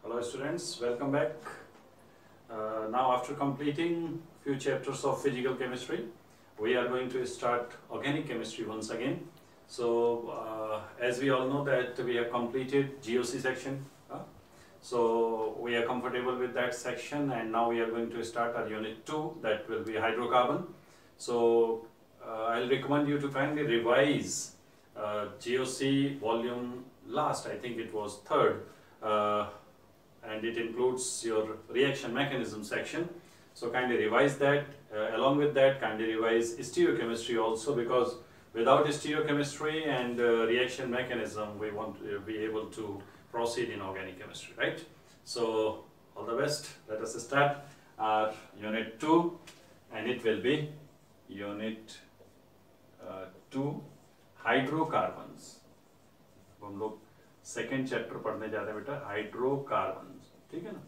Hello students, welcome back. Now after completing few chapters of physical chemistry, we are going to start organic chemistry once again. So as we all know that we have completed GOC section. So we are comfortable with that section, and now we are going to start our unit 2, that will be hydrocarbon. So I'll recommend you to kindly revise GOC volume last, I think it was 3rd, and it includes your reaction mechanism section. So kindly revise that. Along with that, kindly revise stereochemistry also, because without stereochemistry and reaction mechanism, we want to be able to proceed in organic chemistry, right? So all the best. Let us start our unit 2, and it will be unit 2 hydrocarbons. हम लोग second chapter पढ़ने जा रहे हैं बेटा, hydrocarbons. ठीक है ना.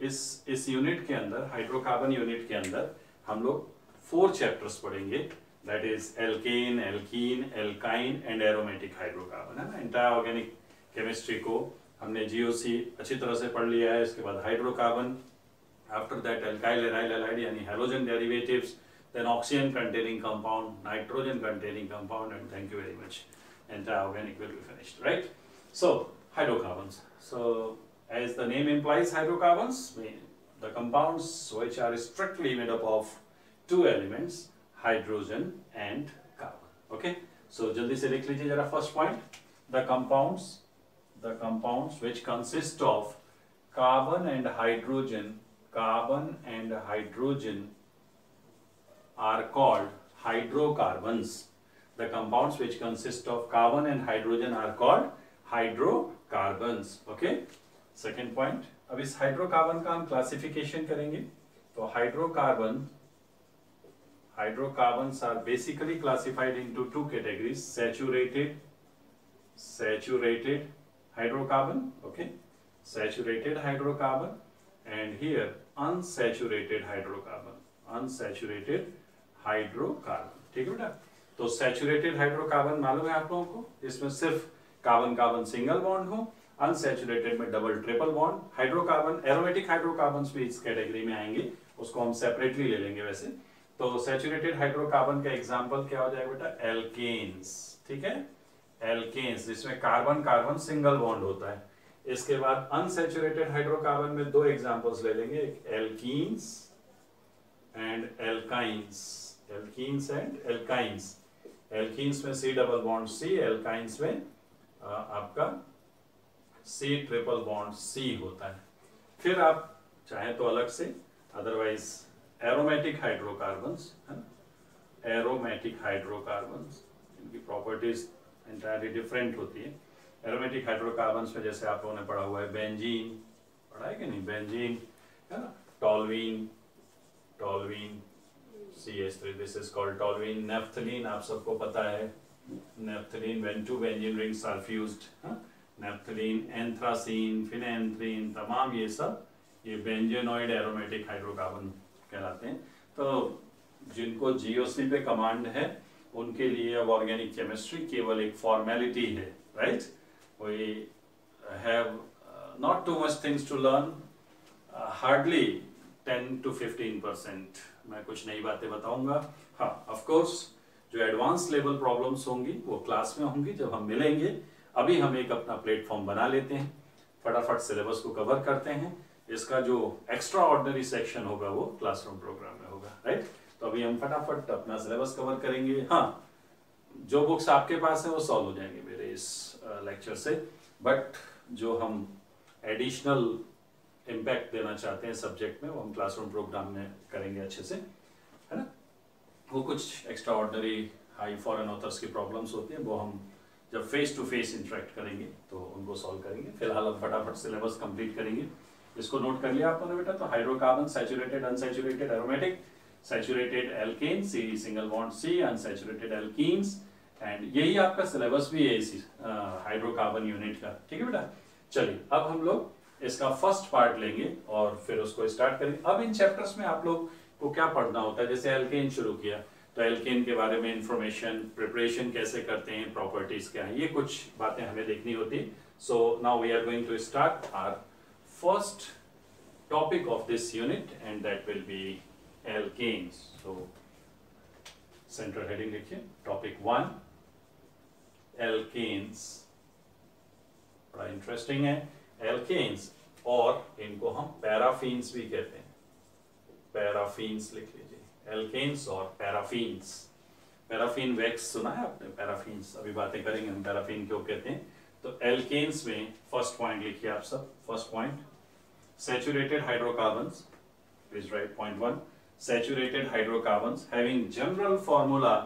इस यूनिट के अंदर, हाइड्रोकार्बन यूनिट के अंदर हम लोग 4 चैप्टर्स पढ़ेंगे. That is alkane, alkene, alkyne and aromatic hydrocarbon, है ना. एंटायर ऑर्गेनिक केमिस्ट्री को हमने जीओसी अच्छी तरह से पढ़ लिया है. इसके बाद hydrocarbon, after that alkyl aryl halide यानी halogen derivatives, then oxygen containing compound, nitrogen containing compound, and thank you very much. Entire organic will be finished, right? So hydrocarbons. So as the name implies, hydrocarbons mean the compounds which are strictly made up of 2 elements, hydrogen and carbon. Okay? So jaldi se likh lijiye jara first point. The compounds which consist of carbon and hydrogen are called hydrocarbons. The compounds which consist of carbon and hydrogen are called hydrocarbons. Okay? Second point. अब इस hydrocarbon का हम classification करेंगे. तो hydrocarbons are basically classified into 2 categories: saturated hydrocarbon, okay, saturated hydrocarbon, and here unsaturated hydrocarbon. ठीक है बेटा. तो सैचुरेटेड हाइड्रोकार्बन मालूम है आप लोगों को, इसमें सिर्फ कार्बन कार्बन सिंगल बॉन्ड हो. अनसैचुरेटेड में double triple bond. Hydrocarbon, aromatic hydrocarbons भी इस कैटेगरी में आएंगे, उसको हम सेपरेटली ले लेंगे वैसे. तो सैचुरेटेड हाइड्रोकार्बन का एग्जांपल क्या हो जाएगा बेटा? एल्केन्स. ठीक है, एल्केन्स जिसमें कार्बन कार्बन सिंगल बॉन्ड होता है. इसके बाद अनसैचुरेटेड हाइड्रोकार्बन में 2 एग्जांपल्स ले लेंगे, एक एल्कीन्स and alkynes. Alkenes में C double bond C, alkynes में आपका C ट्रिपल बॉन्ड C होता है. फिर आप चाहें तो अलग से, अदरवाइज एरोमेटिक हाइड्रोकार्बन्स, है ना. एरोमेटिक हाइड्रोकार्बन्स, इनकी प्रॉपर्टीज एंटायरली डिफरेंट होती है. एरोमेटिक हाइड्रोकार्बन्स में जैसे आप लोगों ने पढ़ा हुआ है बेंजीन, पढ़ा है कि नहीं? बेंजीन, है ना. टॉल्वीन, CH3, this is called toluene. Naphthalene आप सबको पता है, naphthalene when 2 benzene rings are fused, naphthalene, anthracene, phenanthrene, तमाम ये सब ये बेंजेनॉइड एरोमेटिक हाइड्रोकार्बन कहलाते हैं. तो जिनको जीओसी पे कमांड है उनके लिए अब ऑर्गेनिक केमिस्ट्री केवल एक फॉर्मेलिटी है, right. We have not too much things to learn, hardly 10 to 15% मैं कुछ नई बातें बताऊंगा. हाँ, ऑफ कोर्स जो एडवांस लेवल प्रॉब्लम्स होंगी वो क्लास में होंगी जब हम मिलेंगे. अभी हम एक अपना प्लेटफॉर्म बना लेते हैं, फटाफट सिलेबस को कवर करते हैं. इसका जो एक्स्ट्रा ऑर्डिनरी सेक्शन होगा वो क्लासरूम प्रोग्राम में होगा, राइट. तो अभी हम फटाफट अपना सिलेबस कवर करेंगे. हाँ, जो बुक्स आपके पास है वो सॉल्व हो जाएंगे मेरे इस लेक्चर से, बट जो हम एडिशनल इम्पैक्ट देना चाहते हैं सब्जेक्ट में वो हम क्लासरूम प्रोग्राम में करेंगे अच्छे से, है ना. वो कुछ extra ordinary high foreign authors की प्रॉब्लम्स होती हैं, वो हम जब फेस टू फेस इंटरेक्ट करेंगे तो उनको सॉल्व करेंगे. फिलहाल हम फटाफट सिलेबस कंप्लीट करेंगे. इसको नोट कर लिया आपने बेटा. तो hydrocarbon, saturated, unsaturated, aromatic. Saturated alkane, C single bond C, unsaturated alkenes, and यही आपका सिलेबस भी है इसी हाइड्रोकार्बन यूनिट का. ठीक है बेटा. चलिए अब हम लोग इसका फर्स्ट पार्ट लेंगे और फिर उसको स्टार्ट करेंगे. अब इन चैप्टर्स में आप लोग को क्या पढ़ना होता है? जैसे एल्केन शुरू किया तो एल्केन के बारे में इंफॉर्मेशन, प्रिपरेशन कैसे करते हैं, प्रॉपर्टीज क्या है, ये कुछ बातें हमें देखनी होती. So now we are going to start our first topic of this unit and that will be alkanes. So central heading लिखिए, topic 1 alkanes, बड़ा इंटरेस्टिंग है। alkanes और इनको हम पैराफीन्स भी कहते हैं, पैराफीन्स लिख लीजिए, alkanes और पैराफीन्स। पैराफीन वैक्स सुना है आपने, पैराफीन्स अभी बातें करेंगे हम पैराफीन क्यों कहते हैं। तो एल्केन्स में फर्स्ट पॉइंट लिखिए आप सब। First point, saturated hydrocarbons, please write point 1, saturated hydrocarbons having general formula,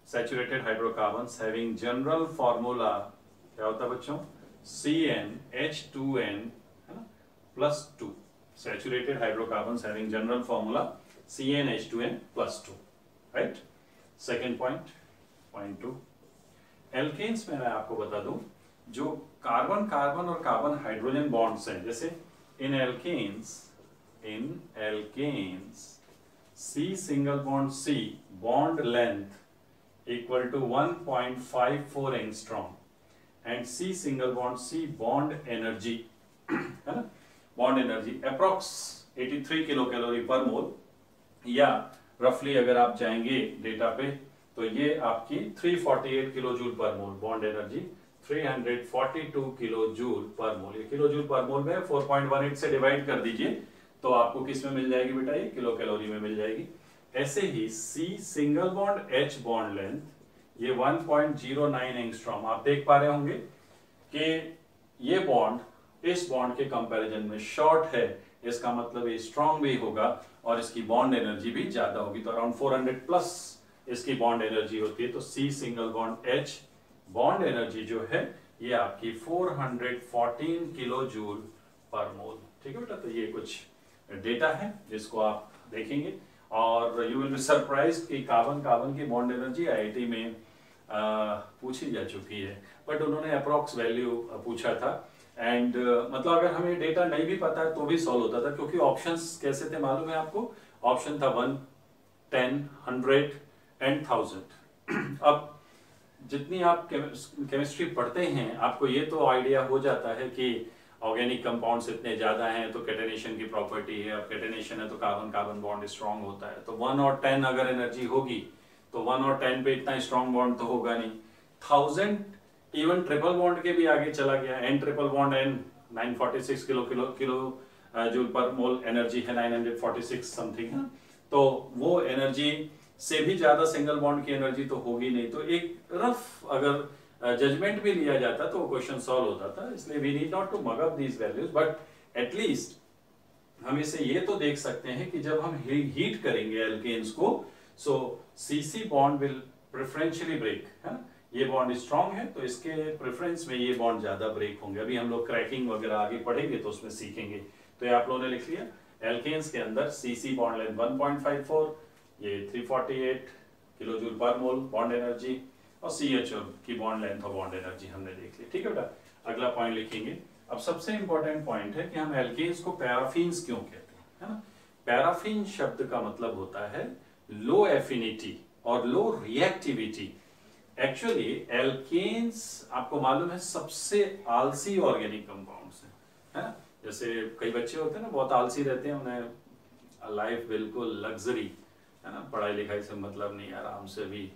saturated hydrocarbons having general formula क्या होता है बच्चों, CnH2n है ना +2, saturated hydrocarbons having general formula CnH2n +2, right. Second point, point 2, alkanes में मैं आपको बता दूं जो कार्बन कार्बन और कार्बन हाइड्रोजन बॉन्ड्स हैं, जैसे इन alkanes C single bond C bond length equal to 1.54 angstrom and C single bond C bond energy है ना, bond energy approx 83 kilo calorie पर मोल, या रफली अगर आप जाएंगे डेटा पे तो ये आपकी 348 kilo joule per mole, bond energy 342 kilo joule per mole. ये किलो जूल पर मोल में 4.18 से डिवाइड कर दीजिए तो आपको किस में मिल जाएगी बेटा, ये किलो कैलोरी में मिल जाएगी। ऐसे ही C single bond H bond length ये 1.09 एंगस्ट्रॉम, आप देख पा रहे होंगे कि ये बॉन्ड इस बॉन्ड के कंपैरिजन में शॉर्ट है, इसका मतलब ये स्ट्रॉन्ग भी होगा और इसकी बॉन्ड एनर्जी भी ज्यादा होगी, तो अराउंड 400 प्लस इसकी बॉन्ड एनर्जी होती है। तो C single bond H bond energy जो है ये आपकी 414 किलो जूल पर मोल, ठीक है बेटा। तो ये कुछ डेटा है जिसको आप देखेंगे और यू विल बी सरप्राइज्ड कि कार्बन कार्बन की बॉन्ड एनर्जी IIT में पूछी जा चुकी है, बट उन्होंने अप्रॉक्स वैल्यू पूछा था एंड मतलब अगर हमें डेटा नहीं भी पता है तो भी सॉल्व होता था, क्योंकि ऑप्शंस कैसे थे मालूम है आपको, ऑप्शन था 1, 10, 100 एंड 1000। अब जितनी आप केमिस्ट्री पढ़ते हैं आपको ये तो आइडिया हो जाता है कि ऑर्गेनिक कंपाउंड्स इतने ज्यादा हैं तो कैटेनेशन की प्रॉपर्टी है, अब कैटेनेशन है तो कार्बन कार्बन बॉन्ड स्ट्रांग होता है, तो 1 और 10 अगर एनर्जी होगी तो 1 और 10 पे इतना स्ट्रांग बॉन्ड तो होगा नहीं। 1000 इवन ट्रिपल बॉन्ड के भी आगे चला गया, N triple bond N 946 kilo joule per mole energy है, 946 समथिंग है, तो वो एनर्जी से भी ज्यादा सिंगल बॉन्ड की एनर्जी तो होगी नहीं। तो एक रफ अगर जजमेंट भी लिया जाता तो क्वेश्चन सॉल्व होता था, इसलिए we need not to mug up these values, but at least हम इसे ये तो देख सकते हैं कि जब हम हीट करेंगे एल्केन्स को, so CC bond will preferentially break, है ना, ये बॉन्ड स्ट्रॉन्ग है तो इसके प्रेफरेंस में ये बॉन्ड ज्यादा ब्रेक होंगे। अभी हम लोग क्रैकिंग वगैरह आगे पढ़ेंगे तो उसमें सीखेंगे। तो ये आप लोगों ने लिख लिया, एल्केन्स के अंदर CC बॉन्ड लेंथ 1.54, ये 348 kilo joule per mole bond energy, और CH की बॉन्ड लेंथ और बॉन्ड एनर्जी हमने देख ली, ठीक है बेटा। अगला पॉइंट लिखेंगे। अब सबसे इंपॉर्टेंट पॉइंट है कि हम एल्केन्स को पैराफीन्स क्यों कहते हैं, है ना। पैराफीन शब्द का मतलब होता है लो एफिनिटी और लो रिएक्टिविटी। एक्चुअली एल्केन्स आपको मालूम है सबसे आलसी ऑर्गेनिक कंपाउंड्स है ना। जैसे कई बच्चे होते हैं ना बहुत आलसी रहते हैं, उन्हें लाइफ बिल्कुल लग्जरी है ना, पढ़ाई लिखाई से मतलब नहीं, आराम से भी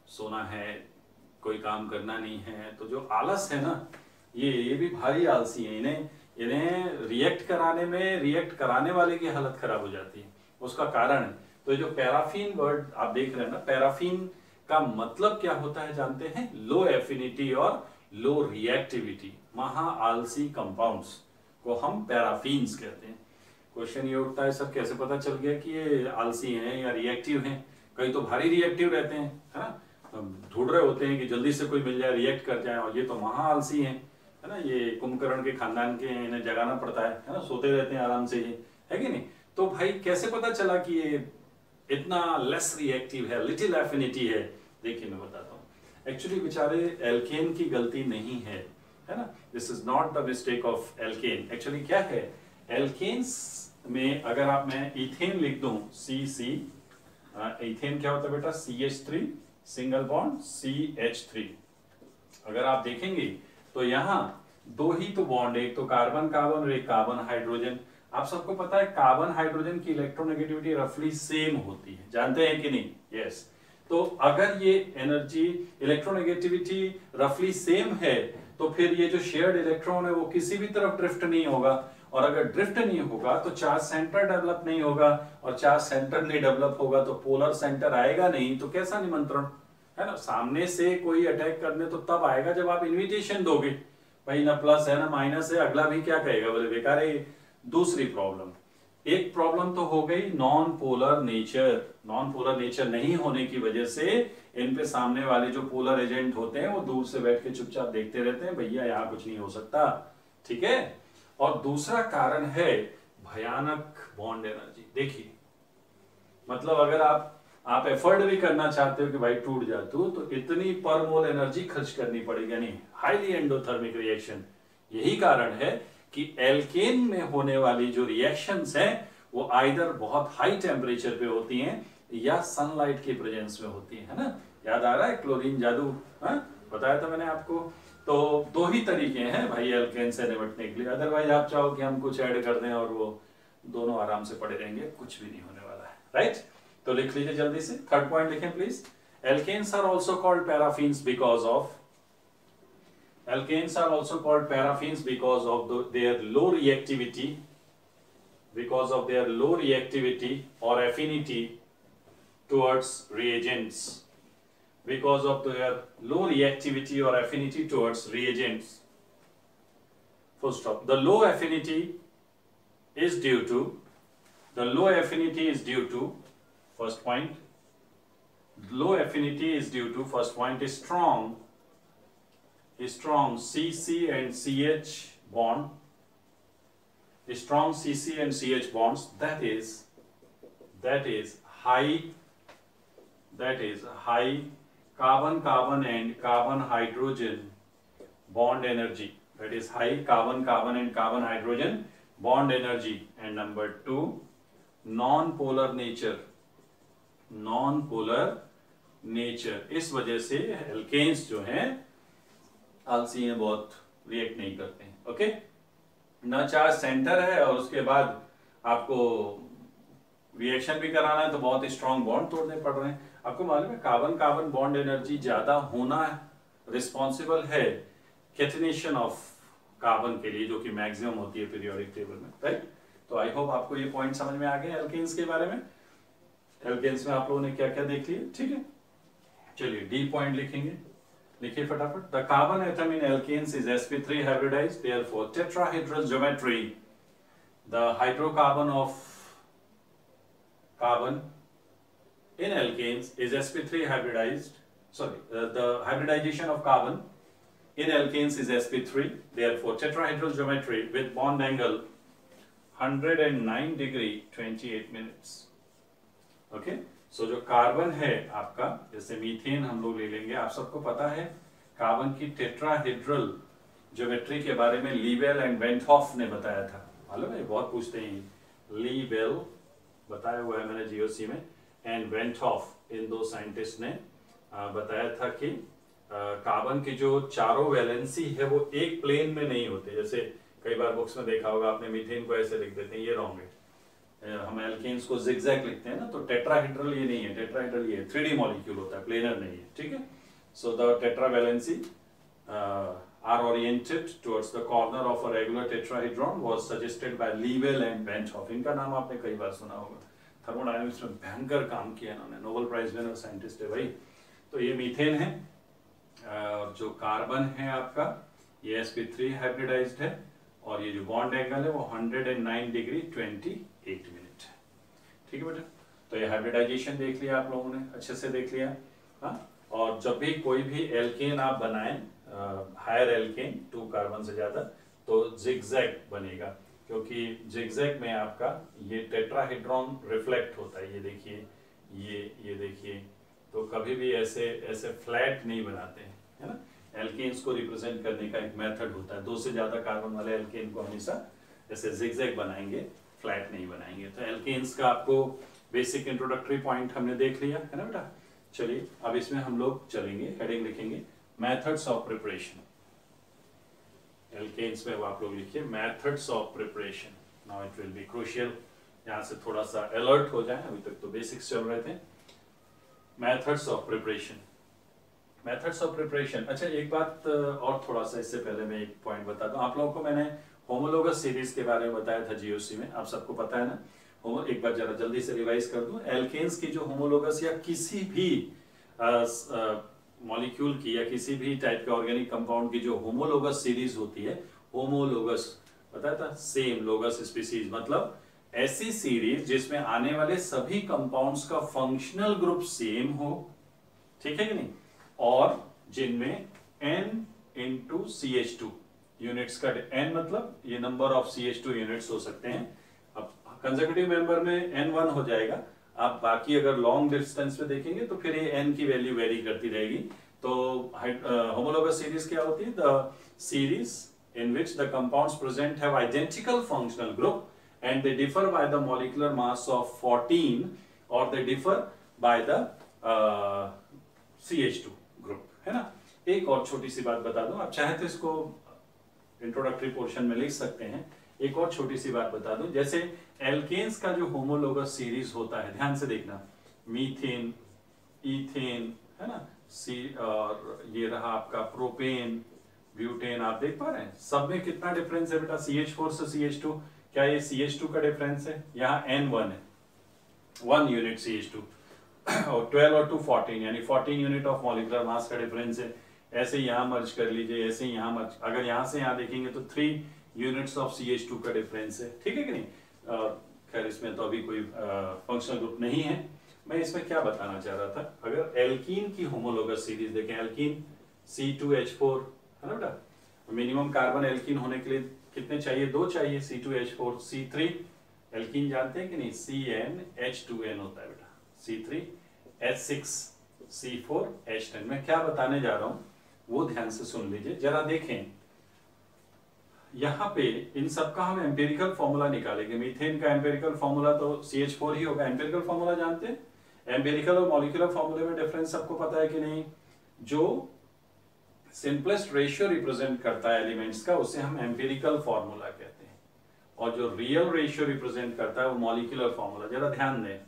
सोना है, कोई काम करना नहीं है, तो जो आलस है ना ये भी भारी आलसी है। इन्हें रिएक्ट कराने वाले की हालत खराब हो जाती है, उसका कारण है। तो जो पैराफीन वर्ड आप देख रहे हैं ना, पैराफीन का मतलब क्या होता है जानते हैं, लो एफिनिटी और लो रिएक्टिविटी, महा आलसी कंपाउंड्स को हम पैराफीन्स कहते हैं। क्वेश्चन ये उठता है सर कैसे पता चल गया कि ये आलसी हैं या रिएक्टिव हैं, कई तो भारी रिएक्टिव रहते हैं, है ना, ढूंढ रहे होते हैं कि जल्दी से कोई मिल जाए रिएक्ट कर जाए, और ये तो महा आलसी हैं, है ना, ये कुंभकर्ण के खानदान के, इन्हें जगाना पड़ता है ना, सोते रहते हैं आराम से, ये है कि नहीं। तो भाई कैसे पता चला कि ये इतना लेस रिएक्टिव है, लिटिल एफिनिटी है, देखिए मैं बताता हूँ। एक्चुअली बेचारे एल्केन की गलती नहीं है ना, this is not the mistake of alkene. Actually क्या है, एल्केन्स में अगर आप मैं इथेन लिख दूं CC, इथेन क्या होता है बेटा, CH3 सिंगल बॉन्ड CH3, अगर आप देखेंगे तो यहाँ दो ही तो बॉन्ड, एक तो कार्बन कार्बन और एक कार्बन हाइड्रोजन। आप सबको पता है कार्बन हाइड्रोजन की इलेक्ट्रोनेगेटिविटी रफली सेम होती है, जानते हैं कि नहीं? यस। तो अगर ये एनर्जी इलेक्ट्रोनेगेटिविटी रफली सेम है तो फिर ये जो शेयर्ड इलेक्ट्रॉन है वो किसी भी तरफ ड्रिफ्ट नहीं होगा, और अगर ड्रिफ्ट नहीं होगा तो चार्ज सेंटर डेवलप नहीं होगा, और चार्ज सेंटर नहीं डेवलप होगा तो पोलर सेंटर आएगा नहीं, तो कैसा निमंत्रण है ना? सामने से कोई अटैक करने तो तब आएगा जब आप इन्विटेशन दोगे, भाई ना प्लस है ना माइनस है, अगला भी क्या कहेगा, बोले बेकार है। दूसरी प्रॉब्लम, एक प्रॉब्लम तो हो गई non polar nature. Non polar nature नहीं होने की वजह से इन पे सामने वाले जो पोलर एजेंट होते हैं वो दूर से बैठ के चुपचाप देखते रहते हैं, भैया यहाँ कुछ नहीं हो सकता, ठीक है। और दूसरा कारण है भयानक बॉन्ड एनर्जी। देखिए, मतलब अगर आप एफर्ट भी करना चाहते हो कि भाई टूट जा तो इतनी पर मोल एनर्जी खर्च करनी पड़ेगी, यानी हाईली एंडोथर्मिक रिएक्शन। यही कारण है कि एल्केन में होने वाली जो रिएक्शंस हैं वो आइदर बहुत हाई टेम्परेचर पे होती हैं या सनलाइट की प्रेजेंस में होती है ना? याद आ रहा है क्लोरीन जादू, बताया था मैंने आपको। तो दो ही तरीके हैं भाई एल्केन से निपटने के लिए, अदरवाइज आप चाहो कि हम कुछ ऐड कर दें और वो दोनों आराम से पड़े रहेंगे, कुछ भी नहीं होने वाला है, राइट? तो लिख लीजिए जल्दी से, थर्ड पॉइंट लिखें please. Alkanes are also called paraffins because of Alkanes are also called paraffins because of their low reactivity, or affinity towards reagents. Because of their low reactivity or affinity towards reagents. Full stop. The low affinity is due to first point. Low affinity is due to first point is strong CC and CH bond, strong CC and CH bonds, that is high carbon carbon and carbon hydrogen bond energy, that is high carbon carbon and carbon hydrogen bond energy. And number 2, non-polar nature। इस वजह से alkanes जो हैं आलसी हैं, बहुत react नहीं करते हैं, ओके। ना चार्ज सेंटर है और उसके बाद आपको रिएक्शन भी कराना है तो बहुत स्ट्रॉन्ग बॉन्ड तोड़ने पड़ रहे हैं। आपको मालूम है कार्बन कार्बन बॉन्ड एनर्जी ज्यादा होना रिस्पॉन्सिबल है कैथिनेशन ऑफ कार्बन के लिए, जो कि मैक्सिमम होती है पीरियोडिक टेबल में, राइट? तो आई होप आपको ये पॉइंट समझ में आ गए एल्केन्स के बारे में। एल्केन्स में आप लोगों ने क्या क्या देख लिया, ठीक है। चलिए डी पॉइंट लिखेंगे, लिखिए फटाफट। The carbon atom in alkanes is sp3 hybridized, therefore tetrahedral geometry, the hydrocarbon of carbon in alkanes is sp3 hybridized, the hybridization of carbon in alkanes is sp3, therefore tetrahedral geometry with bond angle 109 degree 28 minutes, okay। सो जो carbon है आपका, जैसे methane हम लोग ले लेंगे, आप सबको पता है कार्बन की टेट्राहेड्रल ज्योमेट्री के बारे में लीबेल एंड वेंटहॉफ ने बताया था, मालूम है? बहुत पूछते हैं। लीबेल बताया हुआ है मैंने जीओसी में, एंड वेंटहॉफ, इन दो साइंटिस्ट ने बताया था कि कार्बन की जो चारों वैलेंसी है वो एक प्लेन में नहीं होते। जैसे कई बार बुक्स में देखा होगा आपने, मीथेन को ऐसे लिख देते हैं, ये रॉन्ग है। हम एल्केन्स को जिगजैग लिखते हैं ना, तो टेट्राहेड्रल ये नहीं है, टेट्राहेड्रल ये 3D मॉलिक्यूल होता है, प्लेनर नहीं है, ठीक है। So the tetravalency are oriented towards the corner of a regular tetrahedron was suggested by Le Bel and van't Hoff. इनका नाम आपने कई बार सुना होगा, थर्मोडायनामिक्स में भयंकर काम किया इन्होंने, नोबेल प्राइज विनर साइंटिस्ट है भाई। तो ये मीथेन है, और जो कार्बन है आपका ये sp3 हाइब्रिडाइज्ड है, और ये जो बॉन्ड एंगल है वो 109 डिग्री 28 मिनट है, ठीक है बेटा। तो ये हाइब्रिडाइजेशन देख लिया आप लोगों ने, अच्छे से देख लिया, हाँ। और जब भी कोई भी एल्केन आप बनाएं, हायर एल्केन 2 कार्बन से ज्यादा, तो जिगजैग बनेगा, क्योंकि जिगजैग में आपका ये टेट्राहेड्रॉन रिफ्लेक्ट होता है। ये देखिए, ये देखिए, तो कभी भी ऐसे ऐसे फ्लैट नहीं बनाते हैं, है ना। एल्केन्स को रिप्रेजेंट करने का एक मेथड होता है, 2 से ज्यादा कार्बन वाले एल्केन को हमेशा ऐसे जिगजैग बनाएंगे, फ्लैट नहीं बनाएंगे। तो एल्केन्स का आपको बेसिक इंट्रोडक्टरी पॉइंट हमने देख लिया है ना बेटा। चलिए अब इसमें हम लोग चलेंगे, हेडिंग लिखेंगे मेथड्स ऑफ प्रिपरेशन। एल्केन्स में वो आप लोग लिखिए methods of preparation. Now it will be crucial, यहाँ से थोड़ा सा अलर्ट हो जाए, अभी तक तो बेसिक्स चल रहे थे। Methods of preparation, methods of preparation. अच्छा एक बात और थोड़ा सा इससे पहले मैं एक पॉइंट बता दूं आप लोगों को। मैंने होमोलोगस सीरीज के बारे में बताया था जीओसी में, आप सबको पता है ना। एक बार जरा जल्दी से रिवाइज कर दूं। एल्केन्स की जो होमोलोगस या किसी भी मॉलिक्यूल की या किसी भी टाइप के ऑर्गेनिक कंपाउंड की जो होमोलोगस सीरीज होती है, होमोलोगस पता था, सेम लोगस स्पीसीज, मतलब ऐसी सीरीज जिसमें आने वाले सभी कंपाउंड्स का फंक्शनल ग्रुप सेम हो, ठीक है कि नहीं, और जिनमें n इंटू CH2 यूनिट्स का, n मतलब ये नंबर ऑफ CH2 यूनिट्स हो सकते हैं। अब कंसेक्यूटिव मेंबर में n1 हो जाएगा, आप बाकी अगर लॉन्ग डिस्टेंस पे देखेंगे तो फिर ये n की वैल्यू वेरी करती रहेगी। तो होमोलोगस सीरीज क्या होती है? The series in which the compounds present have identical functional group and they differ by the molecular mass of 14 or they differ by the CH2 group, है ना। एक और छोटी सी बात बता दूं, आप चाहे तो इसको इंट्रोडक्टरी पोर्शन में लिख सकते हैं। एक और छोटी सी बात बता दूं, जैसे एल्केन्स का जो होमोलोगस सीरीज होता है, ध्यान से देखना, मीथेन, इथेन, है ना, और ये रहा आपका प्रोपेन, ब्यूटेन, आप देख पा रहे हैं सब में कितना डिफरेंस है बेटा, CH4 से CH2। क्या ये CH2 का डिफरेंस है? यहाँ N1 है, 1 यूनिट CH2 और 12 और 2 14, यानी 14 यूनिट ऑफ मॉलिक्यूलर मास का डिफरेंस है। ऐसे यहाँ मर्ज कर लीजिए, ऐसे यहाँ मर्ज, अगर यहाँ से यहाँ देखेंगे तो 3 यूनिट्स ऑफ CH2 का डिफरेंस है, ठीक है कि नहीं। खैर इसमें तो अभी कोई फंक्शनल ग्रुप नहीं है। मैं इसमें क्या बताना चाह रहा था, अगर एल्कीन की होमोलोगस सीरीज देखें, एल्कीन C2H4 है ना बेटा, मिनिमम कार्बन एल्कीन होने के लिए कितने चाहिए? 2 चाहिए, C2H4, C3 एल्कीन जानते हैं कि नहीं, CnH2n होता है बेटा, C3H6, C4H10। मैं क्या बताने जा रहा हूं वो ध्यान से सुन लीजिए, जरा देखें। यहाँ पे इन सब का हम एम्पिरिकल फॉर्मूला निकालेंगे। मीथेन का एम्पिरिकल फॉर्मूला तो CH4 ही होगा, एम्पिरिकल फॉर्मूला जानते हैं। एम्पिरिकल और मॉलिक्यूलर फॉर्मूले में डिफरेंस सबको पता है कि नहीं? जो सिंपलेस्ट रेशियो रिप्रेजेंट करता है एलिमेंट्स का, उसे हम एम्पिरिकल फॉर्मूला कहते हैं, और जो रियल रेशियो रिप्रेजेंट करता है वो मॉलिक्यूलर फॉर्मूला। जरा ध्यान दें,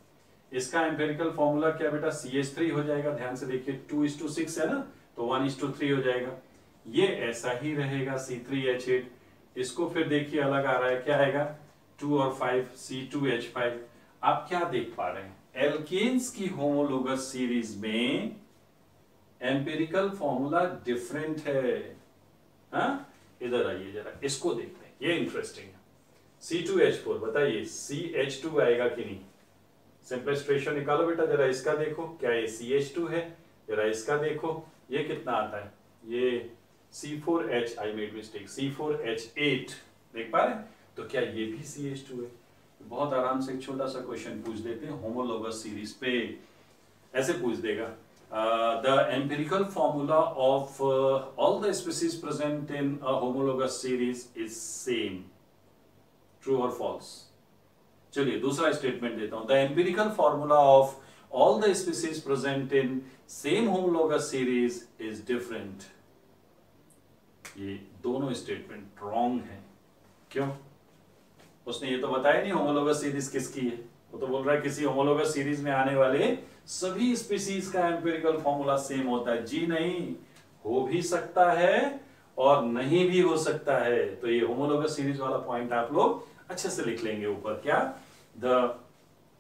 इसका एम्पिरिकल फॉर्मूला क्या बेटा? CH3 हो जाएगा। ध्यान से देखिए, 2:6 है ना, तो 1:3 हो जाएगा। ये ऐसा ही रहेगा, C3H8। इसको फिर देखिए अलग आ रहा है, क्या आएगा? 2 और 5, C2H5। आप क्या देख पा रहे हैं? एल्केन्स की होमोलोगस सीरीज में एम्पिरिकल फॉर्मूला डिफरेंट है। हाँ, इधर आइए जरा, इसको देखते हैं, ये इंटरेस्टिंग है। C2H4, बताइए CH2 आएगा कि नहीं? सिंपलेस्ट रेशियो निकालो बेटा, जरा इसका देखो, क्या ये CH2 है? जरा इसका देखो, ये कितना आता है? ये C4H, I made mistake, C4H8, देख पा रहे हैं? तो क्या ये भी CH2 है? बहुत आराम से एक छोटा सा क्वेश्चन पूछ देते हैं होमोलोगस सीरीज पे। ऐसे पूछ देगा, the empirical formula of all the species present in a homologous series is same. True or false? चलिए दूसरा स्टेटमेंट देता हूं, the empirical formula of all the species present in same homologous series is different. ये दोनों statement wrong है। क्यों? उसने ये तो बताया नहीं होमोलोगस सीरीज किसकी है, वो तो बोल रहा है किसी होमोलोगस सीरीज में आने वाले सभी स्पीसीज का एम्पिरिकल फॉर्मूला सेम होता है। जी नहीं, हो भी सकता है और नहीं भी हो सकता है। तो ये होमोलोगस सीरीज वाला पॉइंट आप लोग अच्छे से लिख लेंगे ऊपर। क्या? The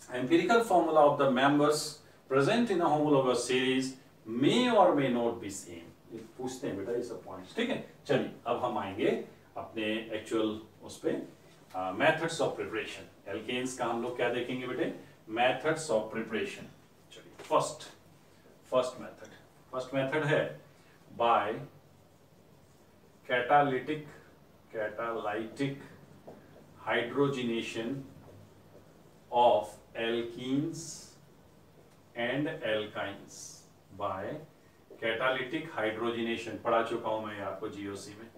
empirical formula of the members present in a homologous series may और मे नॉट बी सेम। पूछते हैं बेटा ये सब पॉइंट्स, ठीक है। चलिए अब हम आएंगे अपने एक्चुअल उस पे, मेथड्स ऑफ प्रिपरेशन। एल्केन्स का हम लोग क्या देखेंगे बेटे? Methods of preparation. चलिए फर्स्ट मेथड है by catalytic hydrogenation of alkenes and alkynes. By catalytic hydrogenation, पढ़ा चुका हूं मैं आपको जीओसी में।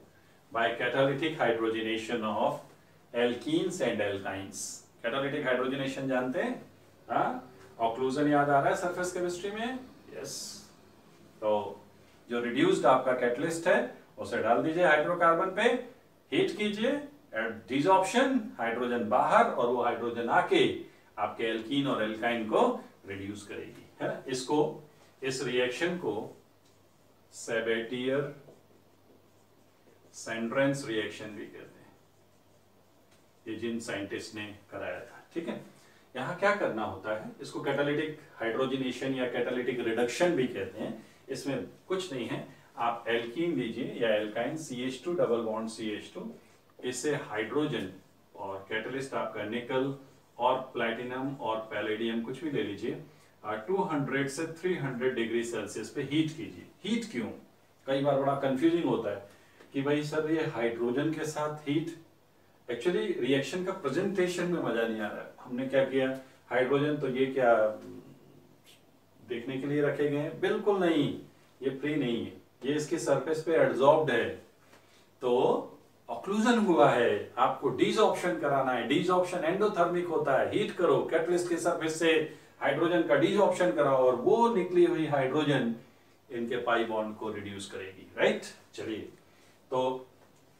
By catalytic hydrogenation of alkenes and alkynes. Catalytic hydrogenation जानते हैं? हाँ, ऑक्लूजन याद आ रहा है सरफेस केमिस्ट्री में? यस। तो जो रिड्यूस्ड आपका कैटलिस्ट है उसे डाल दीजिए हाइड्रोकार्बन पे, हीट कीजिए, डिसऑर्प्शन, हाइड्रोजन बाहर, और वो हाइड्रोजन आके आपके एल्कीन और एल्काइन को रिड्यूस करेगी, है ना। इसको, इस रिएक्शन को सेबेटियर सैंड्रेंस रिएक्शन भी कहते हैं, ये जिन साइंटिस्ट ने कराया था, ठीक है। यहाँ क्या करना होता है, इसको कैटालिटिक हाइड्रोजनेशन या कैटालिटिक रिडक्शन भी कहते हैं। इसमें कुछ नहीं है, आप एल्कीन लीजिए या alkyne, CH2 double bond CH2, इससे हाइड्रोजन, और कैटलिस्ट आपका निकल और प्लैटिनम और पैलेडियम कुछ भी ले लीजिए, 200 से 300 डिग्री सेल्सियस पे हीट कीजिए। हीट क्यों, कई बार बड़ा कंफ्यूजिंग होता है कि भाई सर ये हाइड्रोजन के साथ हीट, एक्चुअली रिएक्शन का प्रेजेंटेशन में मजा नहीं आ रहा है। हमने क्या किया, हाइड्रोजन तो ये क्या देखने के लिए रखे गए हैं, बिल्कुल नहीं, ये फ्री नहीं है, ये इसकी सरफेस पे एडजॉर्ब्ड है, तो ऑक्लूजन हुआ है, आपको डिसऑर्प्शन कराना है। डिसऑर्प्शन एंडोथर्मिक होता है, हीट करो, कैटलिस्ट की सरफेस से हाइड्रोजन का डिसऑर्प्शन कराओ, और वो निकली हुई हाइड्रोजन इनके पाई बॉन्ड को रिड्यूस करेगी, राइट। चलिए, तो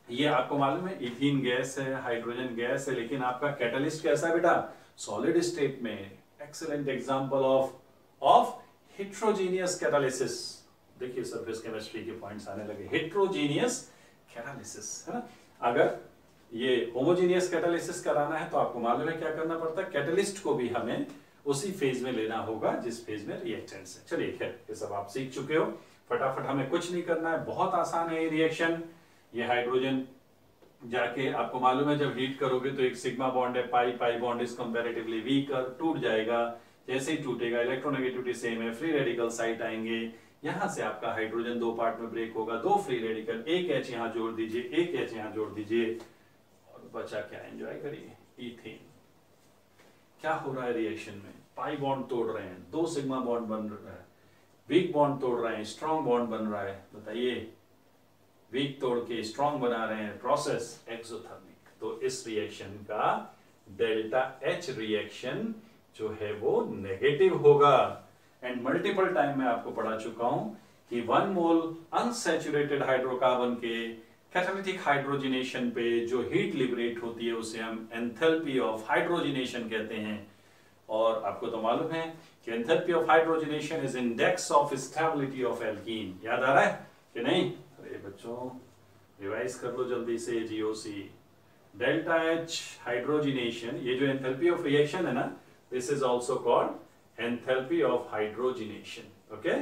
ये आपको मालूम है इथीन गैस है, हाइड्रोजन गैस है, लेकिन आपका कैटलिस्ट कैसा है बेटा, सॉलिड स्टेट में। Excellent example of heterogeneous catalysis. देखिए सरफेस केमिस्ट्री के पॉइंट्स आने लगे, हेट्रोजीनियस कैटालिसिस, है ना। अगर ये होमोजीनियस कैटालिसिस कराना है तो आपको मालूम है क्या करना पड़ता है, कैटलिस्ट को भी हमें उसी फेज में लेना होगा जिस फेज में रिएक्टेंट्स है। चलिए खैर, ये सब आप सीख चुके हो, फटाफट हमें कुछ नहीं करना है, बहुत आसान है ये रिएक्शन। ये हाइड्रोजन जाके, आपको मालूम है जब हीट करोगे तो एक सिग्मा बॉन्ड है, pi bond is comparatively weaker, टूट जाएगा। जैसे ही टूटेगा इलेक्ट्रोनेगेटिविटी सेम है, फ्री रेडिकल साइट आएंगे, यहां से आपका हाइड्रोजन दो पार्ट में ब्रेक होगा, दो फ्री रेडिकल, एक H यहां जोड़ दीजिए, एक H यहां जोड़ दीजिए, और बचा क्या, एंजॉय करिए, ईथेन। क्या हो रहा है रिएक्शन में, पाई बॉन्ड तोड़ रहे हैं, दो सिग्मा बॉन्ड बन रहा है, वीक बॉन्ड तोड़ रहे हैं, स्ट्रॉन्ग बॉन्ड बन रहा है। बताइए, वीक तोड़ के स्ट्रॉन्ग बना रहे हैं, प्रोसेस एक्सोथर्मिक। तो इस रिएक्शन का डेल्टा H रिएक्शन जो है वो नेगेटिव होगा। एंड मल्टीपल टाइम मैं आपको पढ़ा चुका हूं कि 1 मोल अनसैचुरेटेड हाइड्रोकार्बन के कैटालिटिक हाइड्रोजनेशन पे जो हीट लिबरेट होती है उसे हम एंथैल्पी ऑफ हाइड्रोजनेशन कहते हैं। और आपको तो मालूम है कि enthalpy of hydrogenation is index of stability of alkene. याद आ रहा है कि नहीं? अरे बच्चों, रिवाइज कर लो जल्दी से। जीओसी डेल्टा H हाइड्रोजनेशन, ये जो एंथैल्पी ऑफ रिएक्शन है ना, this is also called enthalpy of hydrogenation. Okay,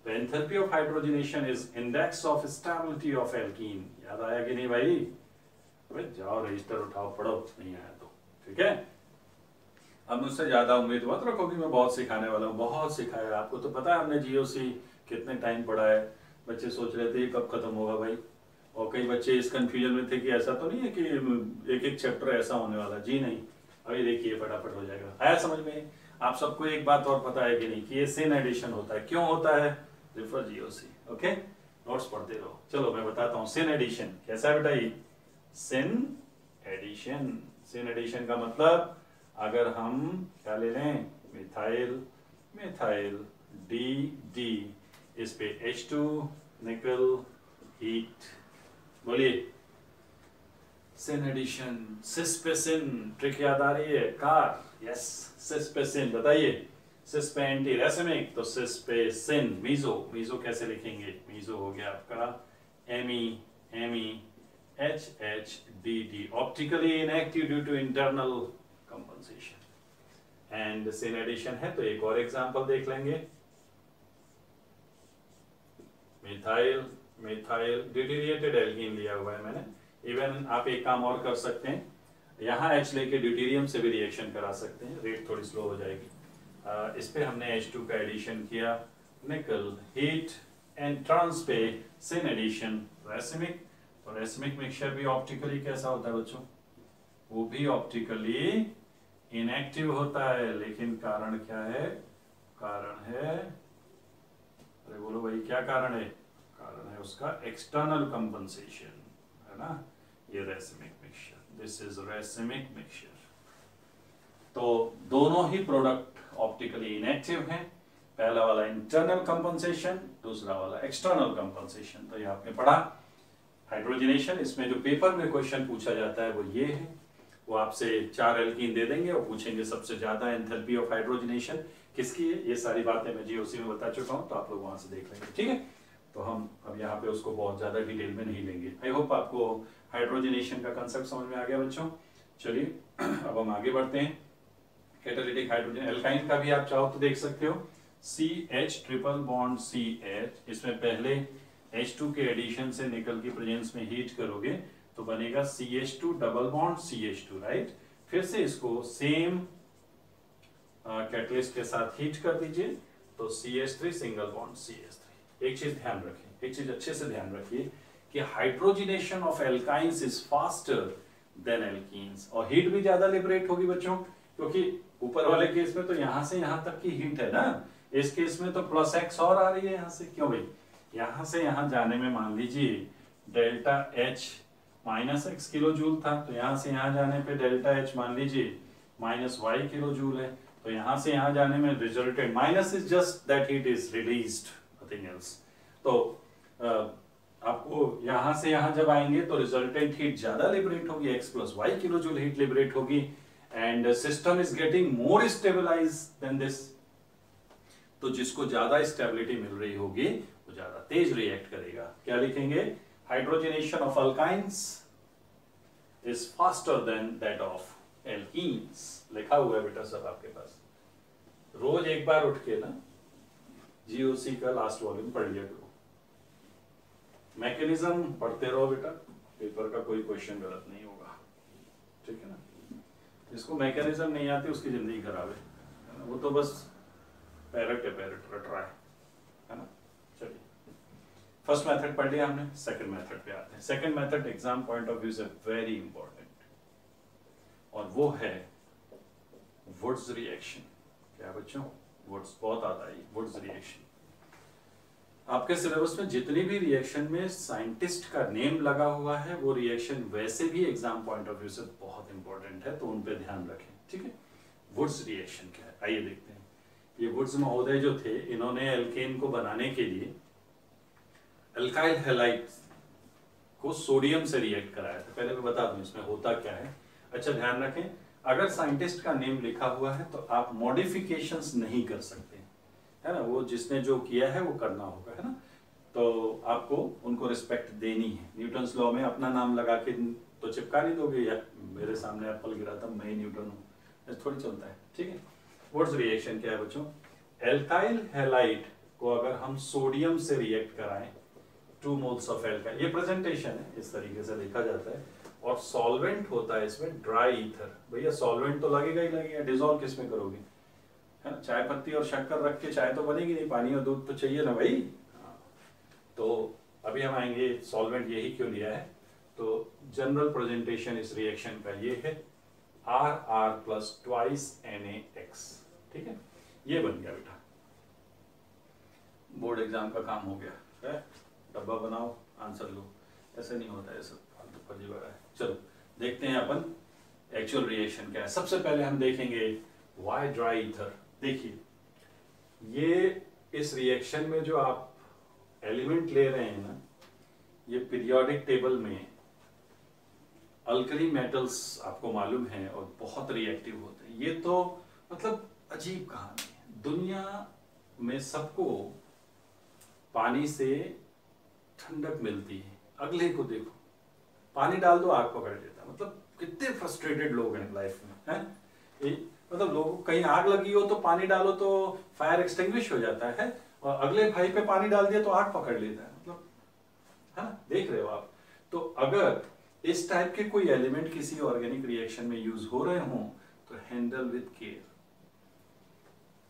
the enthalpy of hydrogenation is index of stability of alkene। याद आया कि नहीं भाई? अबे जाओ रजिस्टर उठाओ, पढ़ो, नहीं आया तो ठीक है। अब मुझसे ज्यादा उम्मीद मत रखो कि मैं बहुत सिखाने वाला हूँ, बहुत सिखाया आपको। तो पता है हमने जीओसी कितने टाइम पढ़ा है। बच्चे सोच रहे थे कब खत्म होगा भाई, और कई बच्चे इस कंफ्यूजन में थे कि ऐसा तो नहीं है कि एक एक चैप्टर ऐसा होने वाला। जी नहीं, अभी देखिए फटाफट हो जाएगा। आया समझ में? आप सबको एक बात और पता है कि नहीं कि ये सिन एडिशन होता है। क्यों होता है? Refer GOC. ओके, नोट्स पढ़ते रहो। चलो मैं बताता हूँ सिन एडिशन कैसा है बेटा। ये सिन एडिशन, सिन एडिशन का मतलब अगर हम क्या ले लें, मिथाइल मिथाइल डी, इस पे H2 निकल हीट, बोलिए सिन एडिशन। सिस पे सिन, ट्रिक याद आ रही है? कार, यस, सिस पे सिन। बताइए, सिस पे एंटी रेसिमिक, तो सिस पे सिन। मीजो, मीजो कैसे लिखेंगे? मीजो हो गया आपका Me HHDD, optically inactive due to internal compensation. And syn addition है तो एक और एग्जांपल देख लेंगे। मिथाइल मिथाइल ड्यूटेरिएटेड एल्कीन लिया हुआ है मैंने। इवन आप एक काम और कर सकते हैं, यहाँ H लेके ड्यूटेरियम से भी रिएक्शन करा सकते हैं, रेट थोड़ी स्लो हो जाएगी। इस पे हमने H2 का एडिशन किया, निकल हीट, एंड ट्रांस पे सिन एडिशन रेसिमिक। तो रेसिमिक मिक्सचर भी ऑप्टिकली कैसा होता है बच्चों? वो भी ऑप्टिकली इनएक्टिव होता है, लेकिन कारण क्या है? कारण है, अरे बोलो भाई क्या कारण है? कारण है उसका एक्सटर्नल कंपनसेशन, है ना। ये racemic mixture, this is racemic mixture. तो दोनों ही प्रोडक्ट ऑप्टिकली इनएक्टिव हैं। पहला वाला इंटरनल कंपनसेशन, दूसरा वाला एक्सटर्नल कंपनसेशन। तो ये आपने पढ़ा। हाइड्रोजनेशन, इसमें जो पेपर में क्वेश्चन पूछा जाता है वो ये है, वो आपसे 4 एल्कीन दे देंगे और पूछेंगे सबसे ज्यादा एंथैल्पी ऑफ हाइड्रोजनेशन किसकी है। ये सारी बातें मैं जीओसी में बता चुका हूँ, तो आप लोग वहां से देख लेंगे, ठीक है। तो हम अब यहाँ पे उसको बहुत ज्यादा डिटेल में नहीं लेंगे। आई होप आपको हाइड्रोजनेशन का कंसेप्ट समझ में आ गया बच्चों। चलिए अब हम आगे बढ़ते हैं। कैटालिटिक हाइड्रोजन एल्काइन का भी आप चाहो तो देख सकते हो, CH ट्रिपल बॉन्ड CH, इसमें पहले H2 के एडिशन से निकल की प्रेजेंस में हीट करोगे तो बनेगा CH2 double bond CH2, right. फिर से इसको सेम कैटलिस्ट के साथ हीट कर दीजिए तो CH3 सिंगल बॉन्ड CH3। एक चीज ध्यान रखिए, एक चीज अच्छे से ध्यान रखिए कि hydrogenation of alkynes is faster than alkenes, और हीट भी ज्यादा लिबरेट होगी बच्चों, क्योंकि ऊपर वाले केस में तो यहां से यहां तक की हीट है ना, इस केस में तो प्लस x और आ रही है यहां से। क्यों भाई, यहां से यहां जाने में मान लीजिए delta H minus x kilo joule था, तो यहां से यहां जाने पे डेल्टा H मान लीजिए माइनस y किलो जूल है, तो यहां से यहां जाने में resultant minus is just that heat is released, nothing else. तो आपको यहां से यहां जब आएंगे तो रिजल्टेंट हीट ज्यादा लिबरेट होगी, x plus Y kilo joule heat liberate होगी, and system is getting more stabilise than this. तो जिसको ज्यादा स्टेबिलिटी मिल रही होगी वो ज्यादा तेज रिएक्ट करेगा। क्या लिखेंगे, hydrogenation of alkynes is faster than that of alkenes. लिखा हुआ है बेटा सब आपके पास, रोज एक बार उठ के ना जीओसी का लास्ट वॉल्यूम पढ़ लिया करो, मैकेनिज्म पढ़ते रहो बेटा, पेपर का कोई क्वेश्चन गलत नहीं होगा, ठीक है ना। जिसको मैकेनिज्म नहीं आती उसकी जिंदगी खराब है ना, वो तो बस पैरट है, पैरट रट रहा है ना। चलिए फर्स्ट मेथड पढ़ लिया हमने, सेकंड मेथड पे आते हैं। Second method exam point of view से वेरी इंपॉर्टेंट, और वो है वुड्स रिएक्शन। क्या बच्चों, वुड्स बहुत आता है, वुड्स रिएक्शन। आपके सिलेबस में जितनी भी रिएक्शन में साइंटिस्ट का नेम लगा हुआ है वो रिएक्शन वैसे भी एग्जाम पॉइंट ऑफ व्यू से बहुत इंपॉर्टेंट है, तो उन पे ध्यान रखें, ठीक है। वुड्स रिएक्शन क्या है, आइए देखते हैं। ये वुड्स महोदय जो थे, इन्होंने एल्केन को बनाने के लिए अल्काइल हैलाइड को सोडियम से रिएक्ट कराया था। पहले मैं बता दूं इसमें होता क्या है। अच्छा ध्यान रखें, अगर साइंटिस्ट का नेम लिखा हुआ है तो आप मॉडिफिकेशंस नहीं कर सकते, है ना। वो जिसने जो किया है वो करना होगा, है ना। तो आपको उनको रिस्पेक्ट देनी है। न्यूटन्स लॉ में अपना नाम लगा के तो चिपका नहीं दोगे, या मेरे सामने एप्पल गिरा था मैं न्यूटन हूँ, ऐसा थोड़ी चलता है, ठीक है। वुड्स रिएक्शन क्या है बच्चों, एल्काइल हैलाइड को अगर हम सोडियम से रिएक्ट कराएं, 2 मोल्स ऑफ एल्काइल, ये प्रेजेंटेशन है, इस तरीके से लिखा जाता है, और सॉल्वेंट होता है इसमें ड्राई ईथर। भैया सॉल्वेंट तो लगेगा ही लगेगा, डिसॉल्व किस में करोगे, है ना। चाय पत्ती और शक्कर रख के चाय तो बनेगी नहीं, पानी और दूध तो चाहिए ना भाई। तो अभी हम आएंगे सॉल्वेंट यही क्यों लिया है। तो जनरल प्रेजेंटेशन इस रिएक्शन का ये है, RR प्लस ट्वाइस NaX, ठीक है। ये बन गया बेटा, बोर्ड एग्जाम का काम हो गया है। डब्बा बनाओ आंसर लो, ऐसे नहीं होता है, सब फालतू फर्जी वगैरह है। चलो देखते हैं अपन एक्चुअल रिएक्शन क्या है। सबसे पहले हम देखेंगे वाई ड्राई ईथर। देखिए ये इस रिएक्शन में जो आप एलिमेंट ले रहे हैं ना, ये पीरियोडिक टेबल में अल्कली मेटल्स आपको मालूम है और बहुत रिएक्टिव होते हैं। ये तो मतलब अजीब कहानी है, दुनिया में सबको पानी से ठंडक मिलती है, अगले को देखो पानी डाल दो आग पकड़ लेता है। मतलब कितने फ्रस्ट्रेटेड लोग हैं लाइफ में, हैं। मतलब लोगों को कहीं आग लगी हो तो पानी डालो तो फायर एक्सटिंग्विश हो जाता है, और अगले भाई पे पानी डाल दिया तो आग पकड़ लेता है, मतलब है ना, देख रहे हो आप। तो अगर इस टाइप के कोई एलिमेंट किसी ऑर्गेनिक रिएक्शन में यूज हो रहे हों तो हैंडल विद केयर।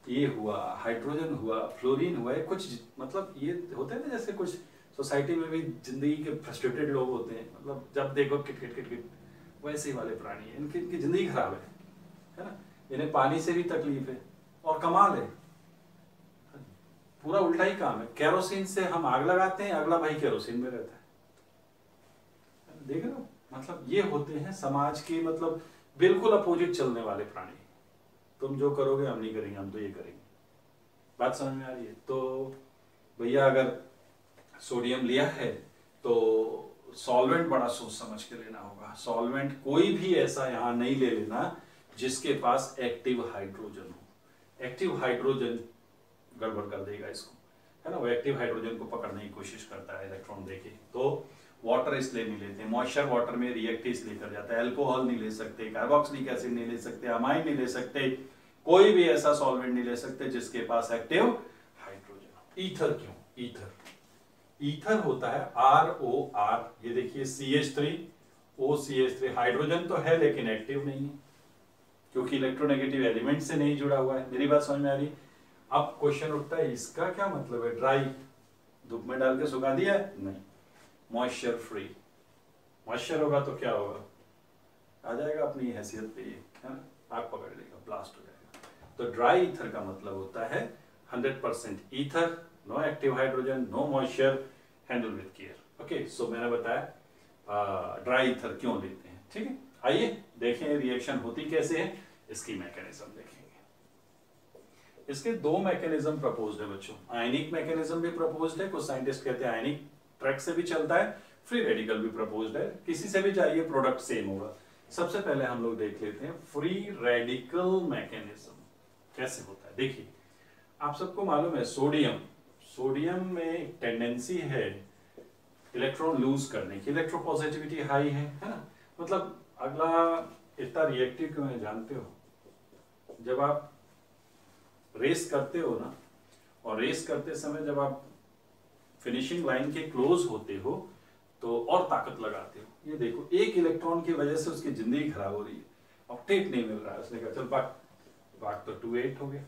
ये हुआ हाइड्रोजन, हुआ फ्लोरीन, हुआ कुछ, मतलब ये होते हैं ना, जैसे कुछ सोसाइटी में भी जिंदगी के फ्रस्ट्रेटेड लोग होते हैं, मतलब जब देखो किट किट किट किट, वैसे ही वाले प्राणी हैं। इनकी जिंदगी खराब है ना। इन्हें पानी से भी तकलीफ है, और कमाल है पूरा उल्टा ही काम है। केरोसिन से हम आग लगाते हैं, अगला भाई केरोसिन में रहता है, देख रहे हो। मतलब ये होते हैं समाज के, मतलब बिल्कुल अपोजिट चलने वाले प्राणी। तुम जो करोगे हम नहीं करेंगे, हम तो ये करेंगे। बात समझ में आ रही है। तो भैया अगर सोडियम लिया है तो सॉल्वेंट बड़ा सोच समझ के लेना होगा। सॉल्वेंट कोई भी ऐसा यहाँ नहीं ले लेना जिसके पास एक्टिव हाइड्रोजन हो। एक्टिव हाइड्रोजन गड़बड़ कर देगा इसको, है ना। वो एक्टिव हाइड्रोजन को पकड़ने की कोशिश करता है इलेक्ट्रॉन देके। तो वाटर इसलिए नहीं लेते, मॉइस्चर वाटर में रिएक्ट इसलिए कर जाता है। अल्कोहल नहीं ले सकते, कार्बोक्सिलिक एसिड नहीं ले सकते, अमाइन नहीं ले सकते, कोई भी ऐसा सॉल्वेंट नहीं ले सकते जिसके पास एक्टिव हाइड्रोजन। ईथर क्यों? ईथर होता है ROR, ये देखिए CH3OCH3, हाइड्रोजन तो है लेकिन एक्टिव नहीं है क्योंकि इलेक्ट्रोनेगेटिव एलिमेंट से नहीं जुड़ा हुआ है। मेरी बात समझ में आ रही? अब क्वेश्चन उठता है इसका क्या मतलब है? ड्राई, धूप में डाल के सुखा दिया? नहीं, मॉइस्चर फ्री। मॉइस्चर होगा तो क्या होगा? आ जाएगा अपनी हैसियत पे, है ना, आग पकड़ लेगा, ब्लास्ट हो जाएगा। तो ड्राई ईथर का मतलब होता है 100% ether, no active hydrogen, no moisture, handle with care. Okay, so मैंने बताया ड्राई ईथर क्यों लेते हैं। ठीक है, आइए देखें रिएक्शन होती कैसे है, इसकी मैकेनिज्म देखेंगे। इसके दो मैकेनिज्म प्रपोज्ड है बच्चों। आयनिक मैकेनिज्म भी प्रपोज्ड है, कुछ साइंटिस्ट कहते हैं आयनिक ट्रैक से भी चलता है, फ्री रेडिकल भी प्रपोज्ड है, किसी से भी चाहिए प्रोडक्ट सेम होगा। सबसे पहले हम लोग देख लेते हैं फ्री रेडिकल मैकेनिज्म कैसे होता है। देखिए, आप सबको मालूम है सोडियम में एक टेंडेंसी है इलेक्ट्रॉन लूज करने की, इलेक्ट्रोपॉजिटिविटी हाई है ना। मतलब अगला इतना रिएक्टिव क्यों है जानते हो? जब आप रेस करते हो ना, और रेस करते समय जब आप फिनिशिंग लाइन के क्लोज होते हो तो और ताकत लगाते हो। ये देखो, एक इलेक्ट्रॉन की वजह से उसकी जिंदगी खराब हो रही है, ऑक्टेट नहीं मिल रहा है। उसने कहा चल भाग तो 28 हो गया,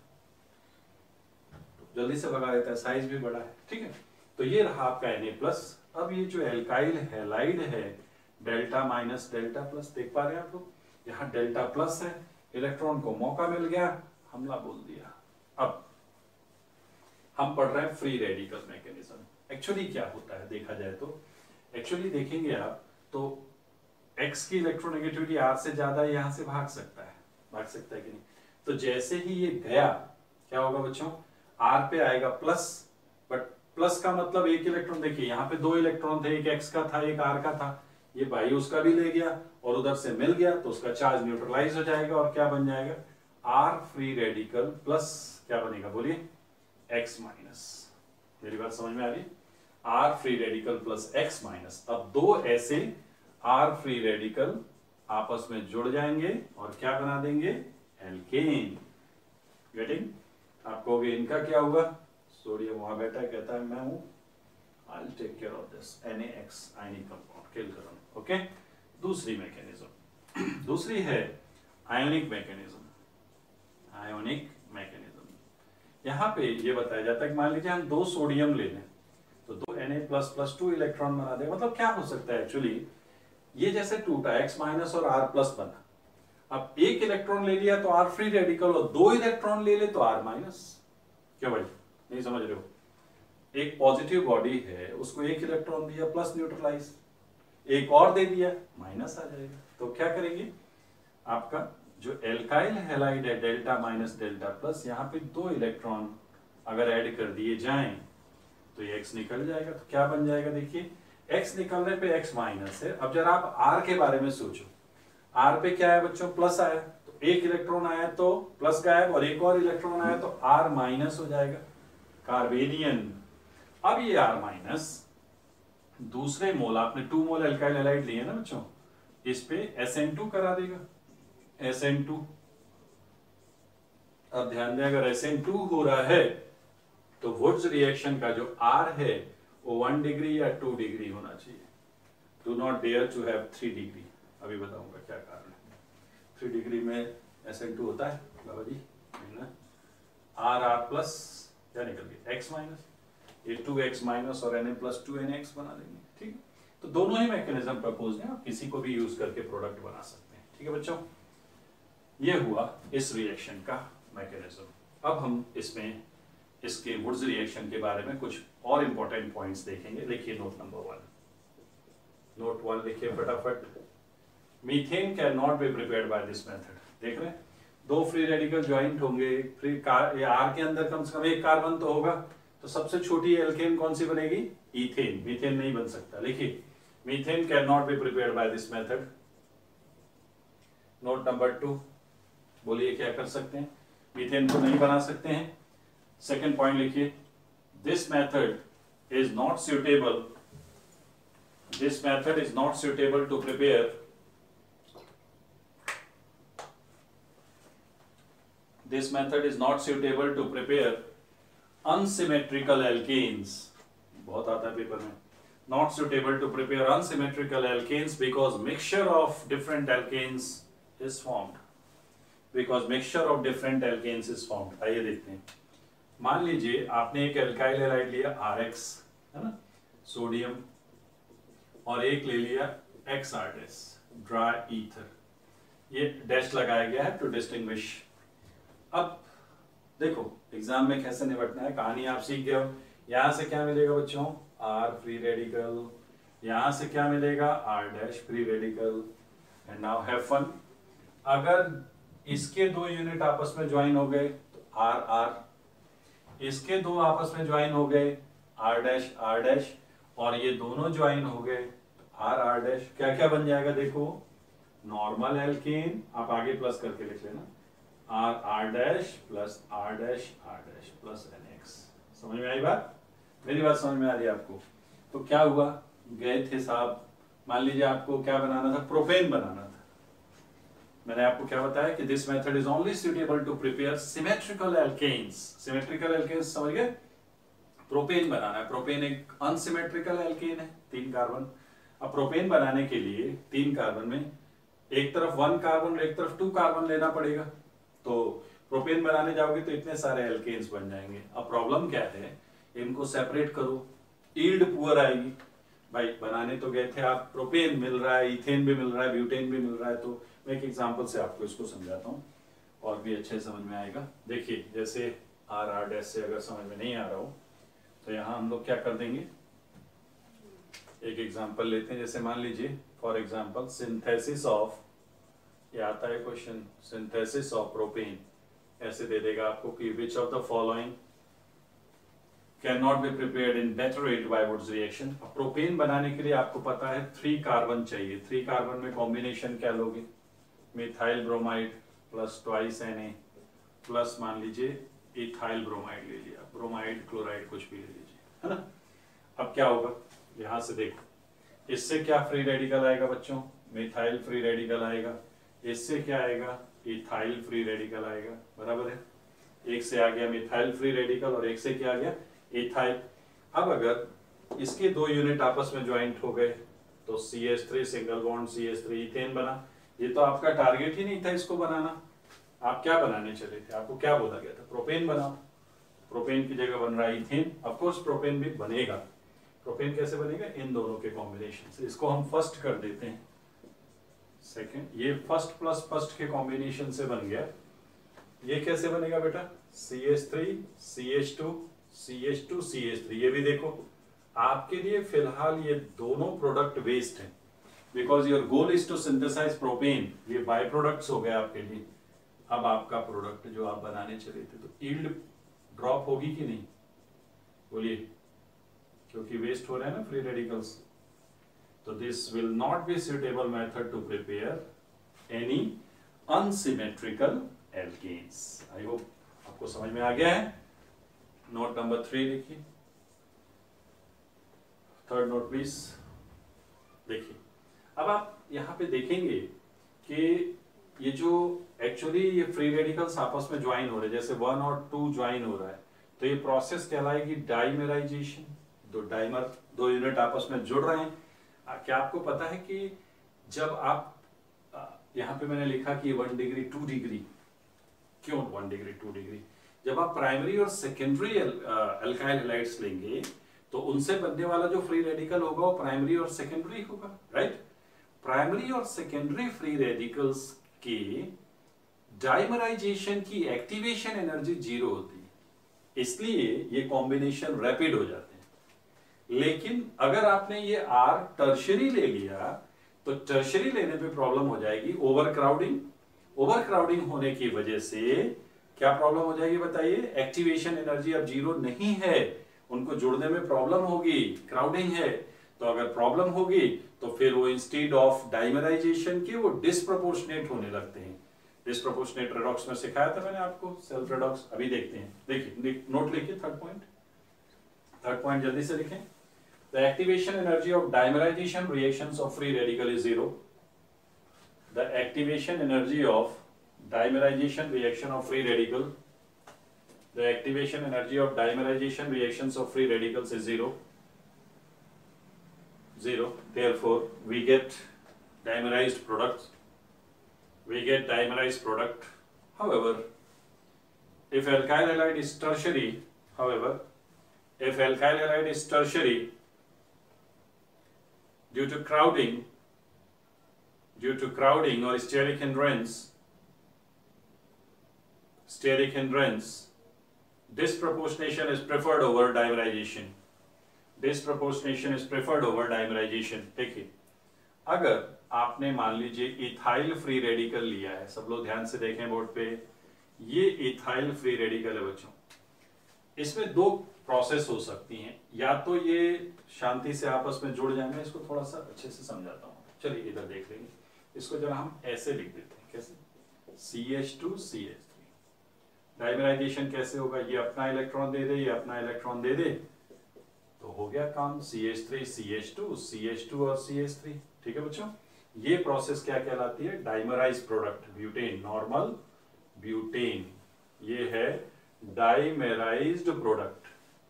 जल्दी से भगा देता है, साइज भी बड़ा है। ठीक है, तो ये रहा आपका Na+। अब ये जो एल्काइल हैलाइड है, डेल्टा माइनस डेल्टा प्लस, देख पा रहे हैं आप लोग, यहाँ डेल्टा प्लस है, इलेक्ट्रॉन को मौका मिल गया, हमला बोल दिया। अब हम पढ़ रहे हैं फ्री रेडिकल मैकेनिज्म। एक्चुअली क्या होता है देखा जाए तो, एक्चुअली देखेंगे आप तो X की इलेक्ट्रोनेगेटिविटी R से ज्यादा यहां से भाग सकता है कि नहीं? तो जैसे ही ये गया, क्या होगा बच्चों? R पे आएगा प्लस, बट प्लस का मतलब एक इलेक्ट्रॉन, देखिए यहाँ पे दो इलेक्ट्रॉन थे, एक X का था एक R का था, ये भाई उसका भी ले गया और उधर से मिल गया तो उसका चार्ज न्यूट्रलाइज हो जाएगा और क्या बन जाएगा? R फ्री रेडिकल प्लस क्या बनेगा बोलिए? X minus. मेरी बात समझ में आ रही? R free radical plus X minus. अब दो ऐसे R फ्री रेडिकल आपस में जुड़ जाएंगे और क्या बना देंगे? एल्केन। गेटिंग? आप कहोगे इनका क्या हुआ? सोडियम वहां बैठा है, कहता है मैं हूं, I will take care of this NaX ionic compound, kill करूंगा। ओके, दूसरी मैकेनिज्म दूसरी है आयोनिक मैकेनिज्म। आयोनिक मैकेनिज्म यहाँ पे ये बताया जाता है कि मान लीजिए हम दो सोडियम ले लें तो दो Na++ 2 इलेक्ट्रॉन बना दे। मतलब क्या हो सकता है एक्चुअली, ये जैसे टूटा X माइनस और R+ बना, अब एक इलेक्ट्रॉन ले लिया तो R फ्री रेडिकल, और दो इलेक्ट्रॉन ले ले तो R माइनस। क्यों भाई, नहीं समझ रहे हो? एक पॉजिटिव बॉडी है, उसको एक इलेक्ट्रॉन दिया प्लस न्यूट्रलाइज, एक और दे दिया माइनस आ जाएगा। तो क्या करेंगे? आपका जो एल्काइल हैलाइड है डेल्टा माइनस डेल्टा प्लस, यहाँ पे दो इलेक्ट्रॉन अगर ऐड कर दिए जाएं तो ये X निकल जाएगा। तो क्या बन जाएगा? देखिए, X निकलने पे X माइनस है। अब जरा आप R के बारे में सोचो, R पे क्या है बच्चों? प्लस आया, तो एक इलेक्ट्रॉन आया तो प्लस गायब, और एक और इलेक्ट्रॉन आया तो R माइनस हो जाएगा, कार्बेनियन। अब ये R माइनस दूसरे मोल, आपने 2 मोल एल्काइल हैलाइड लिए ना बच्चों, इस पे SN2 करा देगा, SN2। अब ध्यान दें, अगर SN2 हो रहा है तो वुड्स रिएक्शन का जो R है वो 1 डिग्री या 2 डिग्री होना चाहिए। Do not dare to have 3 degree. अभी बताऊंगा क्या कारण है। 3 डिग्री में SN2 होता है बाबा जी, R प्लस क्या निकल गया? X माइनस, ये 2X माइनस और Na+2 NaX बना देंगे। ठीक है, तो दोनों ही मैकेनिज्म प्रपोज हैं, आप किसी को भी यूज करके प्रोडक्ट बना सकते हैं। ठीक है बच्चों, ये हुआ इस रिएक्शन का मैकेनिज्म। अब हम इसमें इसके वुड्स रिएक्शन के बारे में कुछ और इंपॉर्टेंट पॉइंट्स देखेंगे। लिखिए नोट नंबर 1, नोट 1 लिखिए फटाफट। Methane can not be prepared by this method. देख रहे हैं, दो फ्री रेडिकल ज्वाइंट होंगे, R के अंदर कम से कम एक कार्बन तो होगा, तो सबसे छोटी एल्केन कौन सी बनेगी? ईथेन। मीथेन नहीं बन सकता। लिखिए, methane can not be prepared by this method. Note number 2, बोलिए क्या कर सकते हैं, मीथेन को नहीं बना सकते हैं। सेकंड पॉइंट लिखिए, this method is not suitable, this method is not suitable to prepare, this method is not suitable to prepare unsymmetrical alkanes, बहुत आता है पेपर में, not suitable to prepare unsymmetrical alkanes because mixture of different alkanes is formed, because mixture of different alkanes is formed। आइए देखते हैं, मान लीजिए आपने एक एल्काइल हैलाइड लिया RX, है ना, सोडियम, और एक ले लिया XR- ड्राई ईथर, ये डैश लगाया गया है टू डिस्टिंग्विश। अब देखो एग्जाम में कैसे निपटना है, कहानी आप सीख गए हो। यहां से क्या मिलेगा बच्चों, R फ्री रेडिकल, यहां से क्या मिलेगा R' free radical, and now have fun. अगर इसके दो यूनिट आपस में ज्वाइन हो गए तो R, इसके दो आपस में ज्वाइन हो गए R', और ये दोनों ज्वाइन हो गए R', क्या क्या बन जाएगा देखो, नॉर्मल एल्केन, आप आगे प्लस करके लिख लेना, R' plus R' plus NX। समझ में आई बात, मेरी बात समझ में आ रही है आपको। तो क्या हुआ, गए थे साहब, मान लीजिए आपको क्या बनाना था, प्रोपेन बनाना था। मैंने आपको क्या बताया कि this method is only suitable to prepare symmetrical alkanes. Symmetrical alkanes समझ गए, प्रोपेन बनाना है। प्रोपेन एक अनसिमेट्रिकल एल्केन है, 3 कार्बन। अब प्रोपेन बनाने के लिए 3 कार्बन में एक तरफ 1 कार्बन और एक तरफ 2 कार्बन लेना पड़ेगा। तो प्रोपेन बनाने जाओगे तो इतने सारे एल्केन्स बन जाएंगे। अब प्रॉब्लम क्या है, इनको सेपरेट करो, यील्ड पुअर आएगी। भाई बनाने तो गए थे आप, प्रोपेन मिल रहा है, इथेन भी मिल रहा है, ब्यूटेन भी मिल रहा है। तो मैं एक एग्जांपल से आपको इसको समझाता हूँ और भी अच्छे समझ में आएगा। देखिए जैसे R से अगर समझ में नहीं आ रहा हो तो यहाँ हम लोग क्या कर देंगे, एक एग्जांपल लेते हैं। जैसे मान लीजिए फॉर एग्जांपल सिंथेसिस ऑफ, ये आता है क्वेश्चन, सिंथेसिस ऑफ प्रोपेन, ऐसे दे देगा आपको कि which of the following can not be prepared in better rate by Wurtz reaction. अब प्रोपेन बनाने के लिए आपको पता है 3 कार्बन चाहिए। 3 कार्बन में कॉम्बिनेशन क्या लोगे, methyl bromide plus twice Na plus मान लीजिए इथाइल ब्रोमाइड ले लिया, ब्रोमाइड क्लोराइड कुछ भी ले लीजिए, है ना। अब क्या होगा, यहां से देखो, इससे क्या फ्री रेडिकल आएगा बच्चों, मिथाइल फ्री रेडिकल आएगा। इससे क्या आएगा, इथाइल फ्री रेडिकल आएगा, बराबर है। एक से आ गया मिथाइल फ्री रेडिकल और एक से क्या आ गया, इथाइल। अब अगर इसके 2 यूनिट आपस में ज्वाइंट हो गए तो CH3 single bond CH3 ethane बना। ये तो आपका टारगेट ही नहीं था इसको बनाना, आप क्या बनाने चले थे, आपको क्या बोला गया था, प्रोपेन बनाओ। प्रोपेन की जगह बन रहा है इथेन। ऑफ कोर्स प्रोपेन भी बनेगा। प्रोपेन कैसे बनेगा, इन दोनों के कॉम्बिनेशन से। इसको हम फर्स्ट कर देते हैं, सेकंड, ये फर्स्ट प्लस फर्स्ट के कॉम्बिनेशन से बन गया। ये कैसे बनेगा बेटा, CH3 CH2 CH2 CH3। ये भी देखो आपके लिए फिलहाल ये दोनों प्रोडक्ट वेस्ट है, because your goal is to synthesise propane. ये बाय प्रोडक्ट्स हो गए आपके लिए। अब आपका प्रोडक्ट जो आप बनाने चले थे तो यील्ड ड्रॉप होगी कि नहीं, बोलिए, क्योंकि वेस्ट हो रहे हैं ना फ्री रेडिकल्स। तो this will not be suitable method to prepare any unsymmetrical alkanes. I hope आपको समझ में आ गया है। नोट नंबर 3 लिखिए, थर्ड नोट प्लीज। देखिए अब आप यहाँ पे देखेंगे कि ये जो एक्चुअली ये फ्री रेडिकल्स आपस में ज्वाइन हो रहे हैं, जैसे 1 और 2 ज्वाइन हो रहा है, तो ये प्रोसेस कहलाएगी डाइमेराइजेशन। दो यूनिट आपस में जुड़ रहे हैं। क्या आपको पता है कि जब आप यहाँ पे मैंने लिखा कि 1 डिग्री 2 डिग्री, क्यों 1 डिग्री 2 डिग्री, जब आप प्राइमरी और सेकेंडरी अल्काइल हैलाइड्स लेंगे तो उनसे बनने वाला जो फ्री रेडिकल होगा वो प्राइमरी और सेकेंडरी होगा, राइट। प्राइमरी और सेकेंडरी फ्री रेडिकल्स की डाइमराइजेशन की एक्टिवेशन एनर्जी 0 होती है, इसलिए ये कॉम्बिनेशन रैपिड हो जाते हैं। लेकिन अगर आपने ये R टर्शरी ले लिया तो टर्शरी लेने पे प्रॉब्लम हो जाएगी, ओवरक्राउडिंग। ओवरक्राउडिंग होने की वजह से क्या प्रॉब्लम हो जाएगी बताइए, एक्टिवेशन एनर्जी अब 0 नहीं है, उनको जुड़ने में प्रॉब्लम होगी, क्राउडिंग है। तो अगर प्रॉब्लम होगी तो फिर वो इंस्टेड ऑफ डाइमराइजेशन के वो डिस्प्रोपोर्शनेट होने लगते हैं। डिस्प्रोपोर्शनेट रेडॉक्स में सिखाया था मैंने आपको, सेल्फ रेडॉक्स। अभी देखते हैं, देखिए नोट लिखिए, थर्ड पॉइंट जल्दी से लिखें। The activation energy of dimerisation reactions of free radical is zero. The activation energy of dimerization reaction of free radical, the activation energy of dimerization reactions of free radicals is zero. Therefore we get dimerized products. However, if alkyl halide is tertiary, due to crowding or steric hindrance, disproportionation is preferred over dimerization. देखिए, अगर आपने मान लीजिए ethyl free radical लिया है, सब लोग ध्यान से देखें बोर्ड पे, ये इथाइल फ्री रेडिकल है बच्चों। इसमें दो प्रोसेस हो सकती हैं, या तो ये शांति से आपस में जुड़ जाएंगे। इसको थोड़ा सा अच्छे से समझाता हूँ, चलिए इधर देख लेंगे। इसको जरा हम ऐसे लिख देते हैं, कैसे? CH2CH3। डाइमराइजेशन कैसे होगा? ये अपना इलेक्ट्रॉन दे दे, ये अपना इलेक्ट्रॉन दे दे, तो हो गया काम। CH3 CH2, CH2 और CH3। ठीक है बच्चों, ये प्रोसेस क्या कहलाती है? Dimerise product, butane, normal butane, ये है डाइमराइज्ड प्रोडक्ट।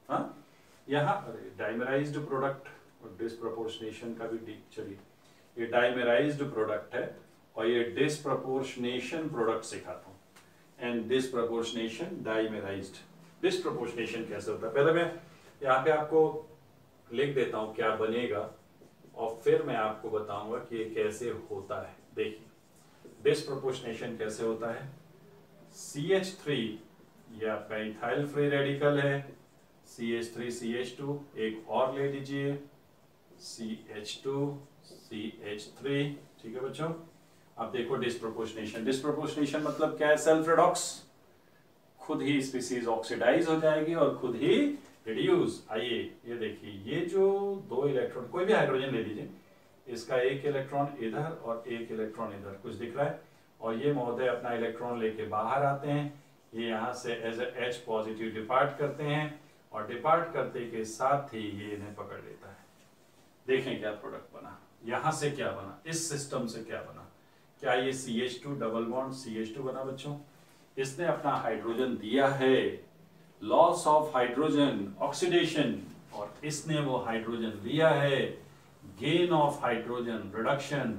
हाँ, यहाँ डाइमराइज्ड प्रोडक्ट और डिस्प्रोपोर्शनेशन का भी डीप, चलिए ये डाइमराइज्ड प्रोडक्ट है और ये डिस्प्रोपोर्शनेशन प्रोडक्ट सिखाता हूँ। And disproportionation, dimerised. डिस्प्रोपोर्शनेशन कैसे होता है, पहले मैं यहाँ पे आपको लिख देता हूँ क्या बनेगा और फिर मैं आपको बताऊंगा कि ये कैसे होता है। देखिए डिस्प्रोपोर्शनेशन कैसे होता है। CH3 ये आपका इथाइल फ्री रेडिकल है, CH3 CH2, एक और ले लीजिए CH2 CH3। ठीक है बच्चों, अब देखो डिस्प्रोपोर्शनेशन मतलब क्या है? सेल्फ रेडॉक्स, खुद ही स्पीसीज ऑक्सीडाइज हो जाएगी और खुद ही रिड्यूस। आइए ये देखिए, ये जो दो इलेक्ट्रॉन, कोई भी हाइड्रोजन ले लीजिए, इसका एक इलेक्ट्रॉन इधर और एक इलेक्ट्रॉन इधर, कुछ दिख रहा है, और ये महोदय अपना इलेक्ट्रॉन लेके बाहर आते हैं, ये यहाँ से एज H पॉजिटिव डिपार्ट करते हैं और डिपार्ट करते के साथ ही ये इन्हें पकड़ लेता है। देखें क्या प्रोडक्ट बना, यहाँ से क्या बना, इस सिस्टम से क्या बना। क्या ये CH2 डबल बॉन्ड CH2 बना बच्चों? इसने अपना हाइड्रोजन दिया है, लॉस ऑफ हाइड्रोजन, ऑक्सीडेशन, और इसने वो हाइड्रोजन लिया है, gain of hydrogen, reduction.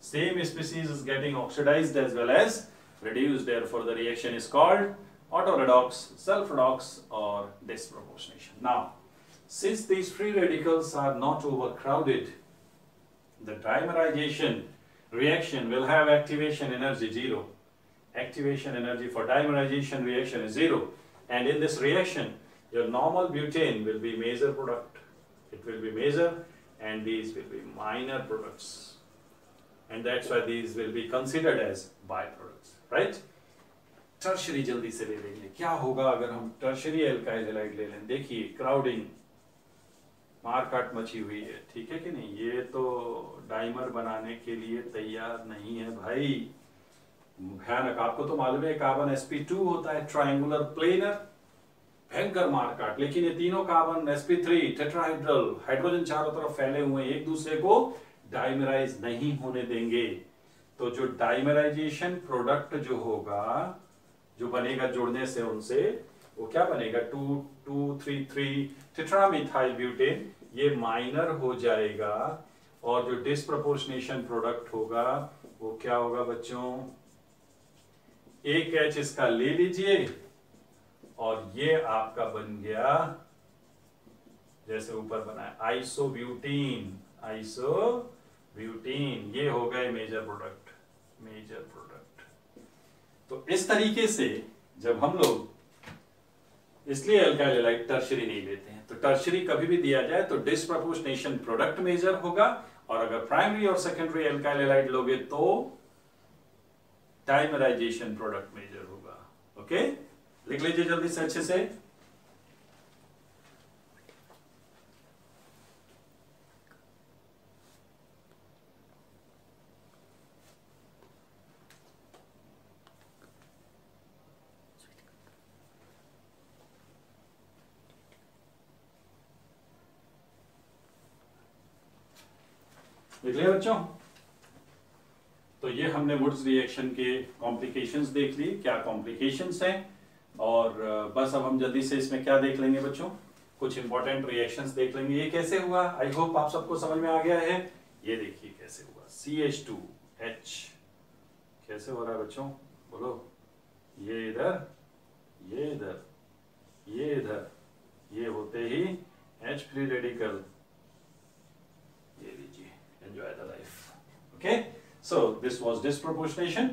Same species is getting oxidized as well as reduced. Therefore, the reaction is called autoredox, self-redox, or disproportionation. Now, since these free radicals are not overcrowded, the dimerization reaction will have activation energy 0. Activation energy for dimerization reaction is 0. And in this reaction, your normal butane will be major product. It will be major, and these will be minor products. And that's why these will be considered as byproducts, right? Tertiary जल्दी से ले लेंगे। क्या होगा अगर हम tertiary alkyl halide ले लें? देखिए क्राउडिंग, मारकाट मची हुई है, ठीक है कि नहीं? ये तो डाइमर बनाने के लिए तैयार नहीं है भाई, भयानक। आपको तो मालूम है कार्बन sp2 होता है, ट्रायंगुलर प्लेनर, भयंकर मारकाट। लेकिन ये तीनों कार्बन sp3 टेट्राहाइड्रल, हाइड्रोजन चारों तरफ फैले हुए, एक दूसरे को डाइमराइज नहीं होने देंगे। तो जो डाइमराइजेशन प्रोडक्ट जो होगा, जो बनेगा जुड़ने से उनसे, वो क्या बनेगा? 2,2,3,3 टेट्रामिथाइल ब्यूटेन, ये माइनर हो जाएगा। और जो डिस्प्रोपोर्शनेशन प्रोडक्ट होगा वो क्या होगा बच्चों? एक H इसका ले लीजिए और ये आपका बन गया, जैसे ऊपर बना है, आइसोब्यूटीन। आइसोब्यूटीन, ये हो गए मेजर प्रोडक्ट। तो इस तरीके से जब हम लोग, इसलिए अल्काइल हैलाइड टर्शरी नहीं लेते हैं। तो टर्शरी कभी भी दिया जाए तो डिस्प्रोपोर्शनेशन प्रोडक्ट मेजर होगा, और अगर प्राइमरी और सेकेंडरी अल्काइल हैलाइड लोगे तो डाइमराइजेशन प्रोडक्ट मेजर होगा। ओके, लिख लीजिए जल्दी से अच्छे से। देख लिया बच्चों? तो ये हमने वुड्स रिएक्शन के कॉम्प्लिकेशंस देख लिए, क्या कॉम्प्लिकेशंस हैं, और बस अब हम जल्दी से इसमें क्या देख लेंगे बच्चों, कुछ इंपॉर्टेंट रिएक्शंस देख लेंगे। ये कैसे हुआ, आई होप आप सबको समझ में आ गया है। ये देखिए कैसे हुआ, CH2H कैसे हो रहा है बच्चों, बोलो। ये इधर, ये इधर, ये इधर, ये होते ही H फ्री रेडिकल, ये लीजिए, enjoy the life. Okay, so this was disproportionation.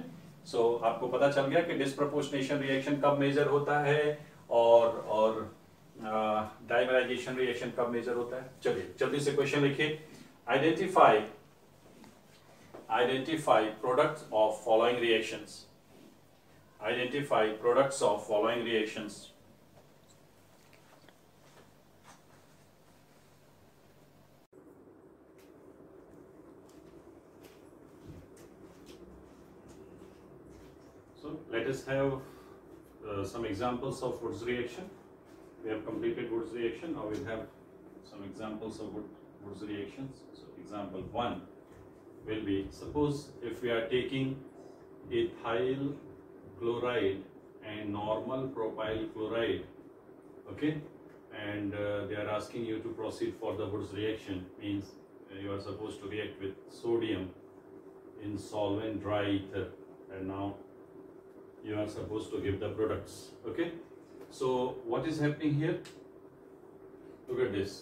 So आपको पता चल गया कि डिस्प्रोपोर्शनेशन रिएक्शन कब मेजर होता है और डाइमराइजेशन रिएक्शन कब मेजर होता है। चलिए जल्दी से क्वेश्चन लिखिए। Identify products of following reactions. Identify products of following reactions. So let us have some examples of Woods reaction. We have completed Woods reaction. Now we'll have some examples of Woods reactions. So example 1 will be, suppose if we are taking ethyl chloride and normal propyl chloride, okay, and they are asking you to proceed for the Woods reaction, means you are supposed to react with sodium in solvent dry ether, and now you are supposed to give the products. Okay, so what is happening here? Look at this.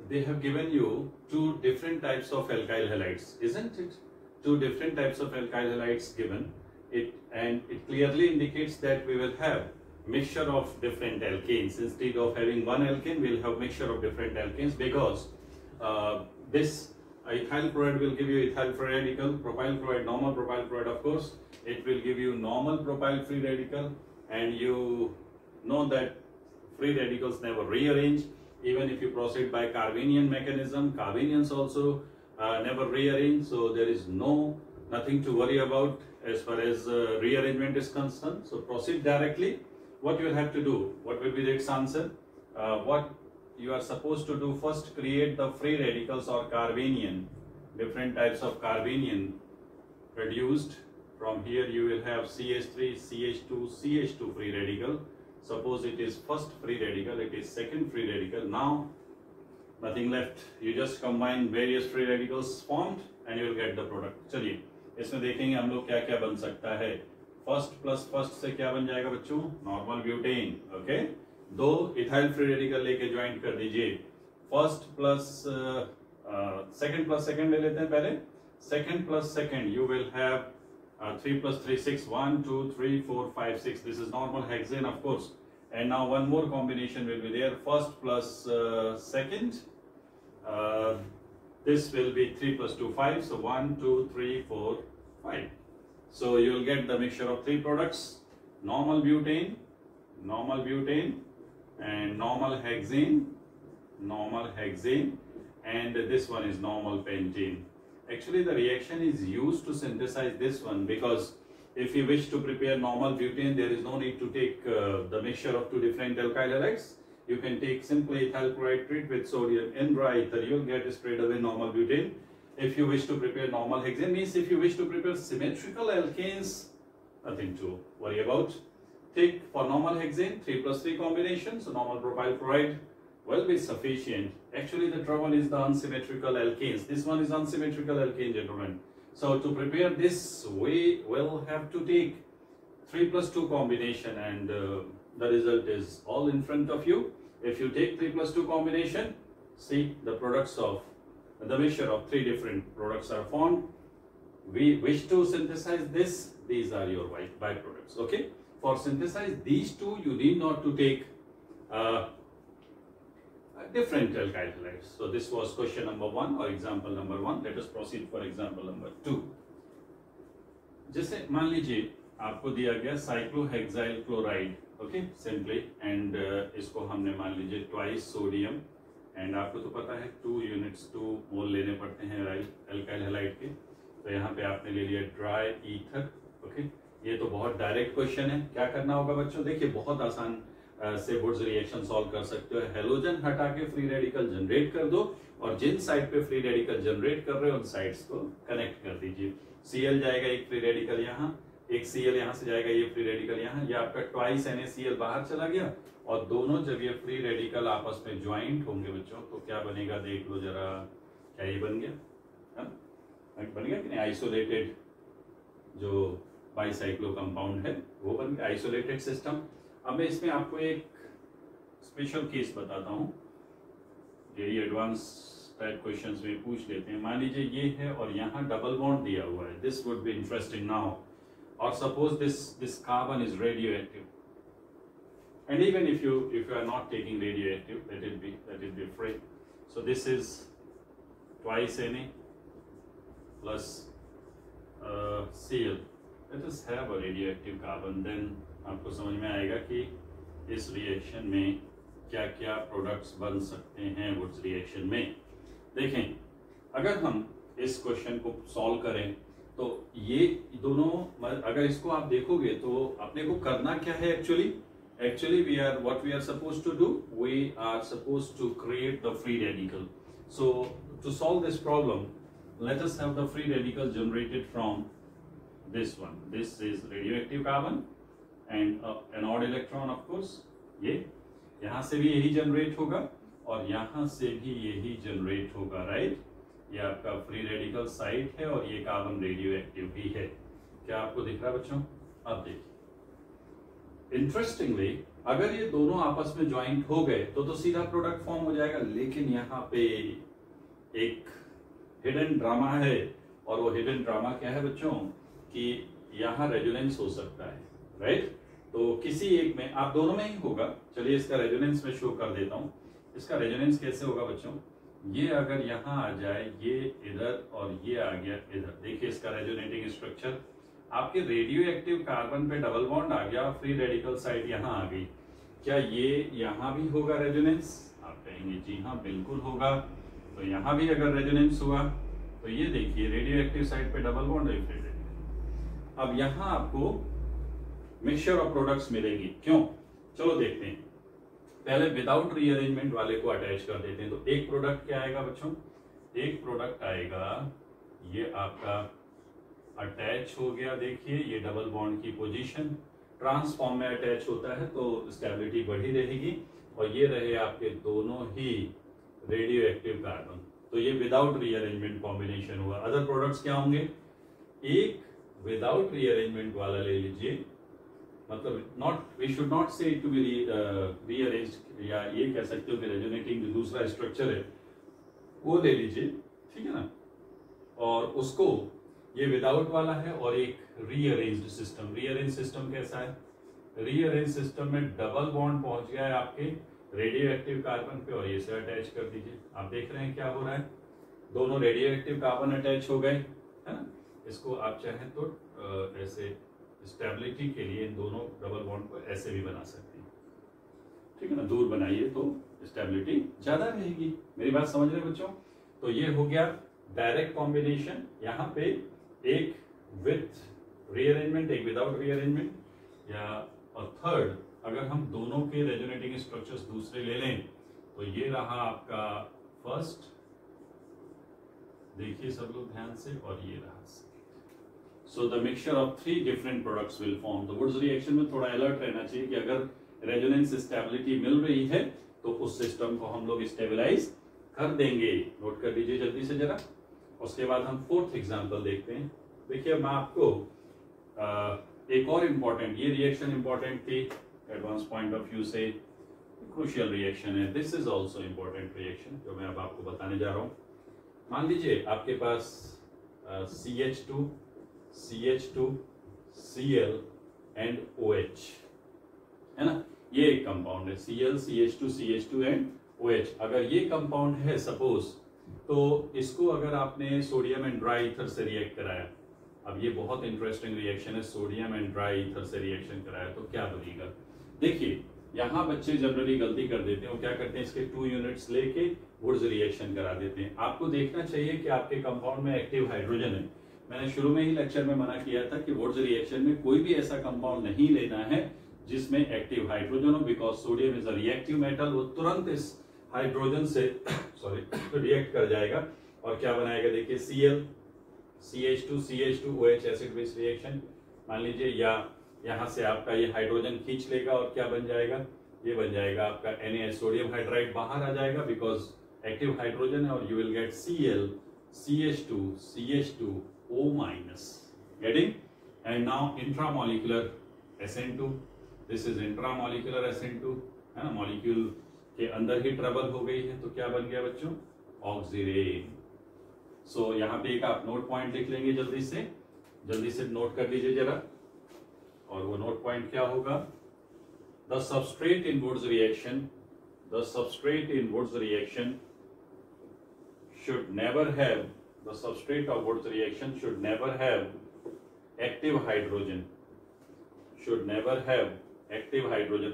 They have given you two different types of alkyl halides, isn't it? Two different types of alkyl halides given it, and it clearly indicates that we will have mixture of different alkanes. Instead of having one alkane, we'll have mixture of different alkanes, because this ethyl chloride will give you ethyl free radical, propyl chloride, normal propyl chloride, of course, it will give you normal propyl free radical, and you know that free radicals never rearrange. Even if you proceed by Carbenian mechanism, Carbenians also never rearrange, so there is nothing to worry about as far as rearrangement is concerned. So proceed directly. What you will have to do, what will be its answer? What you are supposed to do, first create the free radicals or Carbenian, different types of Carbenian produced. From here you will have CH3, CH2, CH2 free radical. Suppose it is first free radical, it is second free radical. Now nothing left, you just combine various free radicals formed and you will get the product. चलिए इसमें देखेंगे हम लोग क्या क्या बन सकता है। फर्स्ट प्लस फर्स्ट से क्या बन जाएगा बच्चों, नॉर्मल ब्यूटेन। ओके, दो इथाइल फ्री रेडिकल लेके ज्वाइन कर दीजिए। First plus second plus second ले लेते हैं पहले। Second plus second you will have 3 plus 3 6, 1 2 3 4 5 6. This is normal hexane, of course, and now one more combination will be there, first plus second. This will be 3 plus 2 5, so 1 2 3 4 5. So you will get the mixture of three products: normal butane, and normal hexane, and this one is normal pentane. Actually, the reaction is used to synthesize this one, because if you wish to prepare normal butane, there is no need to take the mixture of two different alkyl halides. You can take simply ethyl chloride, treat with sodium in dry ether, you will get straight away normal butane. If you wish to prepare normal hexane, means if you wish to prepare symmetrical alkanes, nothing to worry about. Take for normal hexane 3 plus 3 combination, so normal propyl chloride will be sufficient. Actually, the trouble is the unsymmetrical alkanes. This one is unsymmetrical alkane, gentlemen. So to prepare this, we will have to take 3 plus 2 combination, and the result is all in front of you. If you take 3 plus 2 combination, see the products of the mixture of three different products are formed. We wish to synthesize this, these are your byproducts. Okay, for synthesize these two, you need not to take different alkyl halides. So this was question number 1 or example number 1. Let us proceed for example number 2. जैसे मान लीजिए आपको दिया गया cyclohexyl chloride, okay, simply, and इसको हमने मान लीजिए ट्वाइस सोडियम, एंड आपको तो पता है 2 यूनिट्स 2 मोल लेने पड़ते हैं अल्काइल हैलाइड के, तो यहाँ पे आपने ले लिया ड्राई ईथर। ओके, ये तो बहुत डायरेक्ट क्वेश्चन है। क्या करना होगा बच्चों, देखिए बहुत आसान से वुड्स रिएक्शन सॉल्व कर सकते हो। हेलोजन हटा के फ्री रेडिकल जनरेट कर दो और जिन साइड पे फ्री रेडिकल जनरेट कर रहे हो उन साइड्स को कनेक्ट कर दीजिए। Cl जाएगा एक फ्री रेडिकल यहाँ, एक Cl यहाँ से जाएगा, ये फ्री रेडिकल यहाँ, ये आपका ट्वाइस NaCl बाहर चला गया और दोनों जब ये फ्री रेडिकल आपस में ज्वाइंट होंगे बच्चों तो क्या बनेगा देख लो जरा। क्या ये बन गया? बन गया कि नहीं? आइसोलेटेड जो बाइसाइक्लो कंपाउंड है वो बन गया, आइसोलेटेड सिस्टम। अब मैं इसमें आपको एक स्पेशल केस बताता हूँ, ये एडवांस टाइप क्वेश्चंस में पूछ लेते हैं। मान लीजिए ये है और यहाँ डबल बॉन्ड दिया हुआ है, this would be interesting now. और suppose this carbon is radioactive and even if you are not taking radioactive, let it be free. So this is twice Na plus Cl. Let us have a radioactive carbon, then आपको समझ में आएगा कि इस reaction में क्या क्या products बन सकते हैं वुड्स रिएक्शन में। देखें, अगर हम इस क्वेश्चन को सॉल्व करें तो ये दोनों, अगर इसको आप देखोगे तो अपने को करना क्या है actually what we are supposed to do, we are supposed to create the free radical. So to solve this problem, let us have the free radical generated from this one. This is radioactive carbon and an odd electron of course. ये यहाँ से भी यही generate होगा और यहाँ से भी यही जनरेट होगा, राइट? ये आपका फ्री रेडिकल साइट है और ये कार्बन रेडियोएक्टिव भी है। क्या आपको दिख रहा है बच्चों? अब देखिए, इंटरेस्टिंगली अगर ये दोनों आपस में ज्वाइंट हो गए तो सीधा प्रोडक्ट फॉर्म हो जाएगा, लेकिन यहाँ पे एक हिडन ड्रामा है। और वो हिडन ड्रामा क्या है बच्चों कि यहाँ रेजोनेंस हो सकता है, राइट? तो किसी एक में, आप दोनों में ही होगा। चलिए इसका रेजोनेंस में शो कर देता हूँ। इसका रेजोनेंस कैसे होगा बच्चों? ये अगर यहाँ आ जाए, ये इधर और ये आ गया इधर, देखिए इसका रेजोनेटिंग स्ट्रक्चर। आपके रेडियो एक्टिव कार्बन पे डबल बॉन्ड आ गया, फ्री रेडिकल साइड यहाँ आ गई। क्या ये यहाँ भी होगा रेजोनेंस? आप कहेंगे जी हाँ बिल्कुल होगा। तो यहाँ भी अगर रेजोनेंस हुआ तो ये देखिए रेडियो एक्टिव साइड पे डबल बॉन्ड है, फ्री रेडिकल। अब यहाँ आपको मिक्सचर ऑफ प्रोडक्ट्स मिलेंगी। क्यों? चलो देखते हैं। पहले विदाउट रीअरेंजमेंट वाले को अटैच कर देते हैं। तो एक प्रोडक्ट क्या आएगा बच्चों? एक प्रोडक्ट आएगा, ये आपका अटैच हो गया। देखिए ये डबल बॉन्ड की पोजीशन ट्रांस फॉर्म में अटैच होता है तो स्टेबिलिटी बढ़ी रहेगी। और ये रहे आपके दोनों ही रेडियो एक्टिव कार्बन। तो ये विदाउट रीअरेंजमेंट कॉम्बिनेशन हुआ। अदर प्रोडक्ट्स क्या होंगे? एक विदाउट रीअरेंजमेंट वाला ले लीजिए, मतलब नॉट, वी शुड नॉट से टू बी रीअरेंज्ड, या ये कह सकते हो कि रेजोनेटिंग जो दूसरा स्ट्रक्चर है वो ले लीजिए, ठीक है ना? और उसको, ये विदाउट वाला है और एक रीअरेंज्ड सिस्टम। रीअरेंज सिस्टम कैसा है? रीअरेंज सिस्टम में डबल बॉन्ड पहुंच गया है आपके रेडियो एक्टिव कार्बन पे और ये से अटैच कर दीजिए। आप देख रहे हैं क्या हो रहा है, दोनों रेडियो एक्टिव कार्बन अटैच हो गए, है ना? इसको आप चाहें तो ऐसे स्टेबिलिटी के लिए इन दोनों डबल बॉन्ड को ऐसे भी बना सकते हैं, ठीक है ना? दूर बनाइए तो स्टेबिलिटी ज्यादा रहेगी। मेरी बात समझ रहे बच्चों? तो ये हो गया डायरेक्ट कॉम्बिनेशन। यहाँ पे एक विथ रीअरेंजमेंट, एक विदाउट रीअरेंजमेंट, या और थर्ड अगर हम दोनों के रेजोनेटिंग स्ट्रक्चर्स दूसरे ले लें तो ये रहा आपका फर्स्ट, देखिए सब लोग ध्यान से, और ये रहा second. So the mixture of 3 different products will form. तो वुड्स रिएक्शन में थोड़ा अलर्ट रहना चाहिए कि अगर रेजोनेंस स्टेबिलिटी मिल रही है तो उस सिस्टम को हम लोग स्टेबलाइज कर देंगे। नोट कर लीजिए जल्दी से जरा। उसके बाद हम 4th एग्जांपल देखते हैं। देखिए मैं आपको एक और इम्पोर्टेंट, ये रिएक्शन इम्पोर्टेंट थी एडवांस पॉइंट ऑफ व्यू से, क्रूशियल रिएक्शन है। This is also important reaction जो मैं अब आपको बताने जा रहा हूँ। मान लीजिए आपके पास CH2, CH2, Cl and OH है ना? ये एक कंपाउंड है, Cl, CH2, CH2 and OH। अगर ये कंपाउंड है सपोज, तो इसको अगर आपने सोडियम एंड ड्राई ईथर से रिएक्ट कराया, अब ये बहुत इंटरेस्टिंग रिएक्शन है, सोडियम एंड ड्राई ईथर से रिएक्शन कराया तो क्या बनेगा? देखिए यहाँ बच्चे जनरली गलती कर देते हैं, वो क्या करते हैं, इसके 2 यूनिट्स लेके वुड्स रिएक्शन करा देते हैं। आपको देखना चाहिए कि आपके कंपाउंड में एक्टिव हाइड्रोजन है। मैंने शुरू में ही लेक्चर में मना किया था कि वुड्स रिएक्शन में कोई भी ऐसा कंपाउंड नहीं लेना है जिसमें एक्टिव हाइड्रोजन हो, because sodium is a reactive metal, वो तुरंत इस हाइड्रोजन से सॉरी रिएक्ट कर जाएगा और क्या बनाएगा, देखिए Cl CH2 CH2 OH acid base reaction मान लीजिए, या यहाँ से आपका ये हाइड्रोजन खींच लेगा और क्या बन जाएगा, ये बन जाएगा आपका Na सोडियम हाइड्राइड बाहर आ जाएगा बिकॉज एक्टिव हाइड्रोजन है, और you will get Cl CH2 CH2 O minus, getting? And now intramolecular SN2, this is intramolecular SN2 है ना, मॉलिक्यूल के अंदर ही ट्रबल हो गई है, तो क्या बन गया बच्चों, ऑक्सीरेन। सो यहाँ पे एक आप नोट पॉइंट लिख लेंगे, जल्दी से नोट कर लीजिए जरा, और वो नोट पॉइंट क्या होगा, the substrate in Wurtz reaction should never have, the substrate of Wurtz reaction should never have active hydrogen,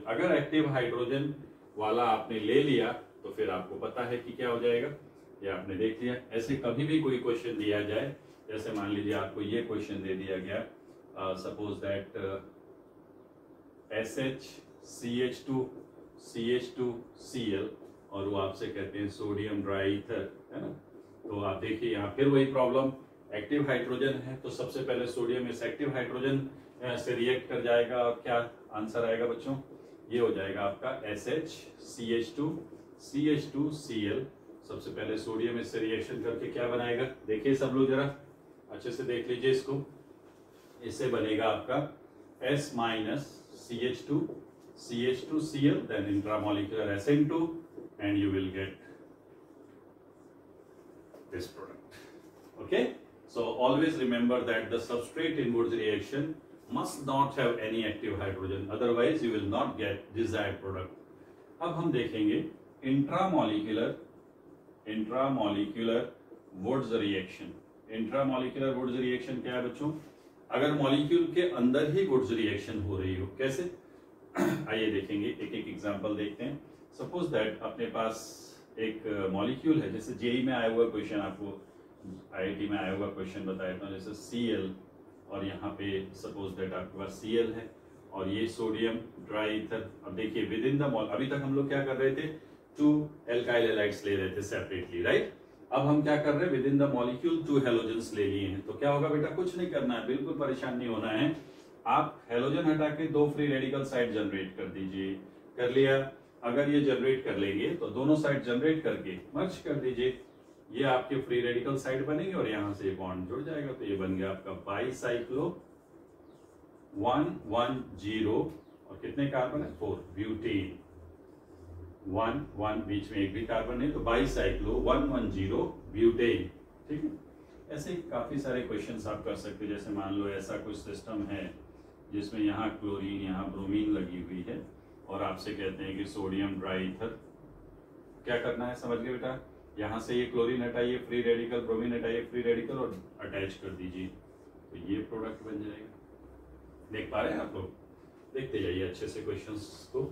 अगर एक्टिव हाइड्रोजन वाला आपने ले लिया तो फिर आपको पता है कि क्या हो जाएगा, ये आपने देख लिया। ऐसे कभी भी कोई क्वेश्चन दिया जाए, जैसे मान लीजिए आपको ये क्वेश्चन दे दिया गया, सपोज दैट CH2Cl, और वो आपसे कहते हैं सोडियम ड्राई ईथर, है ना। तो आप देखिए यहाँ फिर वही प्रॉब्लम, एक्टिव हाइड्रोजन है तो सबसे पहले सोडियम इस एक्टिव हाइड्रोजन से रिएक्ट कर जाएगा, और क्या आंसर आएगा बच्चों, ये हो जाएगा आपका SH CH2CH2Cl। सबसे पहले सोडियम इससे रिएक्शन करके क्या बनाएगा, देखिए सब लोग जरा अच्छे से देख लीजिए इसको, इससे बनेगा आपका S minus CH2CH2Cl, then intramolecular SN2, and you will get this product. Okay, so always remember that the substrate in Wurtz reaction must not have any active hydrogen, otherwise you will not get desired product. अब हम देखेंगे intramolecular Wurtz reaction. Intramolecular Wurtz reaction क्या है बच्चों, अगर molecule के अंदर ही Wurtz reaction हो रही हो, कैसे आइए देखेंगे, एक एग्जांपल देखते हैं। सपोज दैट अपने पास एक मॉलिक्यूल है, जैसे जेई में आया हुआ क्वेश्चन, आपको आईआईटी में आया हुआ क्वेश्चन बताया था, जैसे Cl, और यहाँ पे सपोज दैट आपके पास Cl है और ये सोडियम ड्राई ईथर। अब देखिए विद इन द अभी तक हम लोग क्या कर रहे थे, 2 एल्काइल हैलाइड्स ले रहे थे सेपरेटली, राइट। अब हम क्या कर रहे हैं, with in the molecule 2 halogens ले लिए हैं, तो क्या होगा बेटा, कुछ नहीं करना है, बिल्कुल परेशान नहीं होना है, आप हैलोजन हटा के 2 फ्री रेडिकल साइड जनरेट कर दीजिए। कर लिया, अगर ये जनरेट कर लेंगे तो दोनों साइड जनरेट करके मर्ज कर दीजिए, ये आपके फ्री रेडिकल साइड बनेंगे और यहां से बॉन्ड जुड़ जाएगा, तो ये बन गया आपका बाईसाइक्लो 110, और कितने कार्बन है, 4 ब्यूटेन, 1 बीच में एक भी कार्बन नहीं, तो बाईसाइक्लो 110 ब्यूटेन, ठीक है। ऐसे काफी सारे क्वेश्चंस आप कर सकते हैं, जैसे मान लो ऐसा कुछ सिस्टम है जिसमें यहाँ क्लोरीन यहाँ ब्रोमीन लगी हुई है, और आपसे कहते हैं कि सोडियम ड्राई ईथर, क्या करना है समझ गए बेटा, यहाँ से ये क्लोरीन हटाइए, फ्री रेडिकल, ब्रोमीन हटाइए, फ्री रेडिकल, और अटैच कर दीजिए, तो ये प्रोडक्ट बन जाएगा। देख पा रहे हैं आप लोग, देखते जाइए अच्छे से क्वेश्चंस को।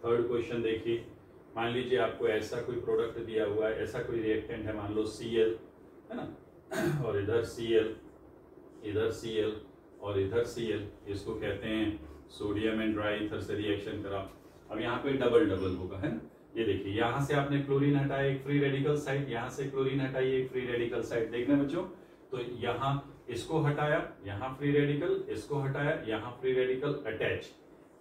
थर्ड क्वेश्चन देखिए, मान लीजिए आपको ऐसा कोई प्रोडक्ट दिया हुआ है, ऐसा कोई रिएक्टेंट है, मान लो Cl है ना, और इधर Cl, इधर Cl और इधर Cl, इसको कहते हैं सोडियम एंड ड्राई ईथर से रिएक्शन करा। अब यहाँ पे डबल होगा, है ना, ये देखिए यहाँ से आपने क्लोरीन हटाया एक फ्री रेडिकल साइड, यहाँ से क्लोरीन हटाइए एक फ्री रेडिकल साइड, देखना बच्चों, तो यहाँ इसको हटाया, यहाँ फ्री रेडिकल, इसको हटाया, यहाँ फ्री रेडिकल अटैच,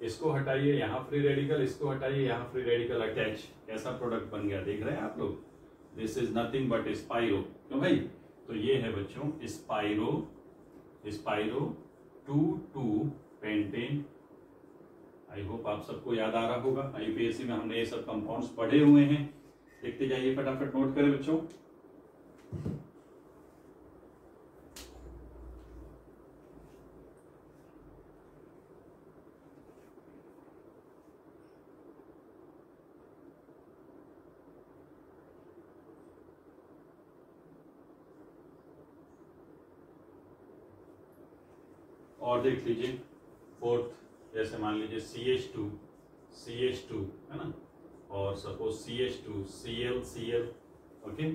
इसको हटाइए, यहाँ फ्री रेडिकल, इसको हटाइए, यहाँ फ्री रेडिकल अटैच, कैसा प्रोडक्ट बन गया, देख रहे हैं आप लोग, this is nothing but spiro, क्यों भाई, तो ये है बच्चों स्पाइरो 2,2 पेंटेन। आई होप आप सबको याद आ रहा होगा, यूपीएससी में हमने ये सब कंपाउंड्स पढ़े हुए हैं, देखते जाइए, फटाफट नोट करें बच्चों। और देख लीजिए फोर्थ, जैसे मान लीजिए CH2 है ना, और सपोज CH2Cl, ओके,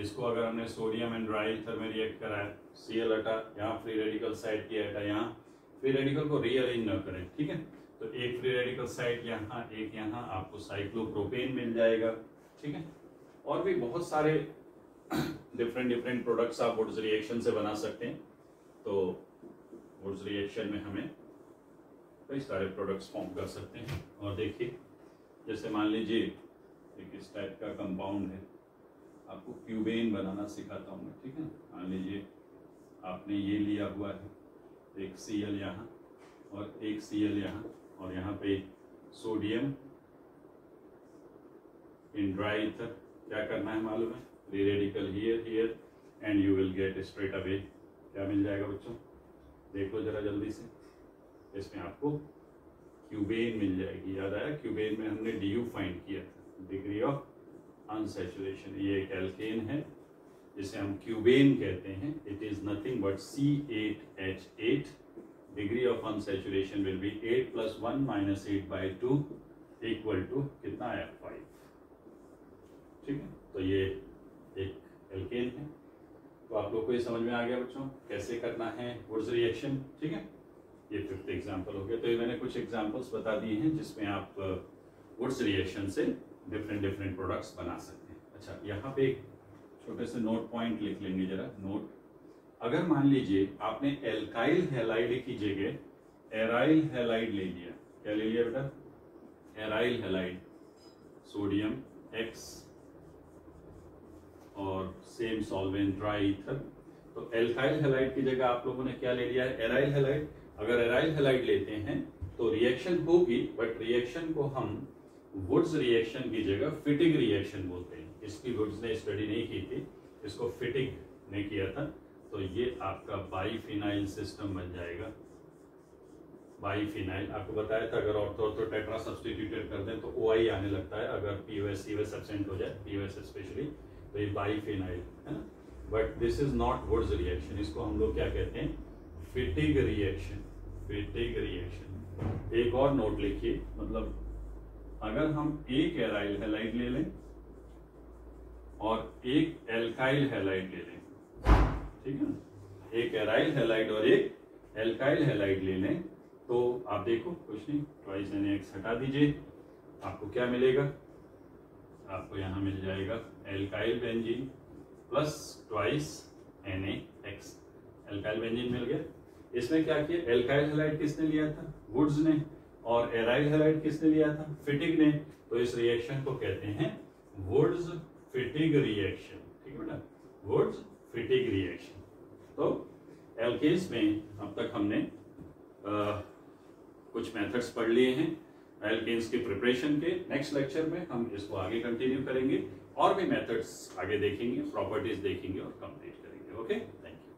इसको अगर हमने सोडियम एंड ड्राई ईथर में रिएक्ट कराया, Cl हटा, यहाँ फ्री रेडिकल साइड किया हटा, यहाँ फ्री रेडिकल को रीअरेंज न करें, ठीक है, तो एक फ्री रेडिकल साइड यहाँ, एक यहाँ, आपको साइक्लोप्रोपेन मिल जाएगा। ठीक है, और भी बहुत सारे डिफरेंट प्रोडक्ट्स आप वुड्स रिएक्शन से बना सकते हैं। तो वुड्स रिएक्शन में हमें कई सारे प्रोडक्ट्स फॉर्म कर सकते हैं। और देखिए, जैसे मान लीजिए एक इस टाइप का कंपाउंड है, आपको क्यूबेन बनाना सिखाता हूँ मैं। ठीक है, मान लीजिए आपने ये लिया हुआ है, एक Cl यहाँ और एक Cl यहाँ, और यहाँ पे सोडियम इन ड्राई ईथर। क्या करना है मालूम है? Free radical here and you will get straight away क्या मिल जाएगा बच्चों? देख लो जरा जल्दी से। इसमें आपको क्यूबेन मिल जाएगी। याद आया, क्यूबेन में हमने DU फाइंड किया था, डिग्री ऑफ अनसैचुरेशन। ये एक एल्केन है जिसे हम क्यूबेन कहते हैं। It is nothing but C8H8। Degree of unsaturation will be 8 + 1 - 8/2 equal to कितना आया? 5। ठीक है, तो ये एक एल्केन है। तो आप लोग को ये समझ में आ गया बच्चों कैसे करना है वुड्स रिएक्शन। ठीक है, ये 5th एग्जाम्पल हो गया। तो ये मैंने कुछ एग्जाम्पल्स बता दिए हैं जिसमें आप वुड्स रिएक्शन से डिफरेंट प्रोडक्ट्स बना सकते हैं। अच्छा, यहाँ पे एक छोटे से नोट पॉइंट लिख लेंगे जरा। नोट, अगर मान लीजिए आपने एल्काइल हैलाइड की जगह एराइल हैलाइड ले लिया। क्या ले लिया बेटा? एराइल हैलाइड, सोडियम X और सेम सॉल्वेंट ड्राई ईथर। तो एल्काइल हैलाइड की जगह आप लोगों ने क्या ले लिया है? Aryl halide. अगर एराइल हैलाइड लेते हैं तो रिएक्शन होगी, बट रिएक्शन को हम वुड्स रिएक्शन की जगह फिटिंग रिएक्शन बोलते हैं। इसकी वुड्स ने स्टडी नहीं की थी, इसको फिटिंग ने किया था। तो ये आपका बाईफिनाइल सिस्टम बन जाएगा। बाईफिनाइल आपको बताया था, अगर ऑर्थो टेट्रा सब्स्टिट्यूटेड कर दें तो OI आने लगता है। अगर POS COS एब्सेंट हो जाए, POS स्पेशली, तो ये बाईफिनाइल है ना। But this is not Wurtz reaction. इसको हम लोग क्या कहते हैं? Fitting reaction. Fitting reaction. एक और नोट लिखिए, मतलब अगर हम एक एराइल हैलाइड ले लें और एक एल्काइल हैलाइड ले लें, ठीक है ना, एक एराइल हैलाइड और एक एल्काइल हैलाइड ले लें, तो आप देखो कुछ नहीं, ट्वाइस NaX हटा दीजिए, आपको क्या मिलेगा? आपको यहाँ मिल जाएगा alkyl benzene plus twice NaX। Alkyl benzene मिल गया। इसमें क्या किया? एल्काइल हैलाइड किसने लिया था? वुड्स ने। और एराइल हैलाइड किसने लिया था? फिटिग ने। तो इस रिएक्शन को कहते हैं वुड्स फिटिग रिएक्शन। ठीक है बेटा, वुड्स फिटिग रिएक्शन। तो एल्केन्स में अब तक हमने कुछ मेथड्स पढ़ लिए हैं एल्केन्स के प्रिपरेशन के। नेक्स्ट लेक्चर में हम इसको आगे कंटिन्यू करेंगे और भी मेथड्स आगे देखेंगे, प्रॉपर्टीज देखेंगे और कंप्लीट करेंगे। Okay, thank you.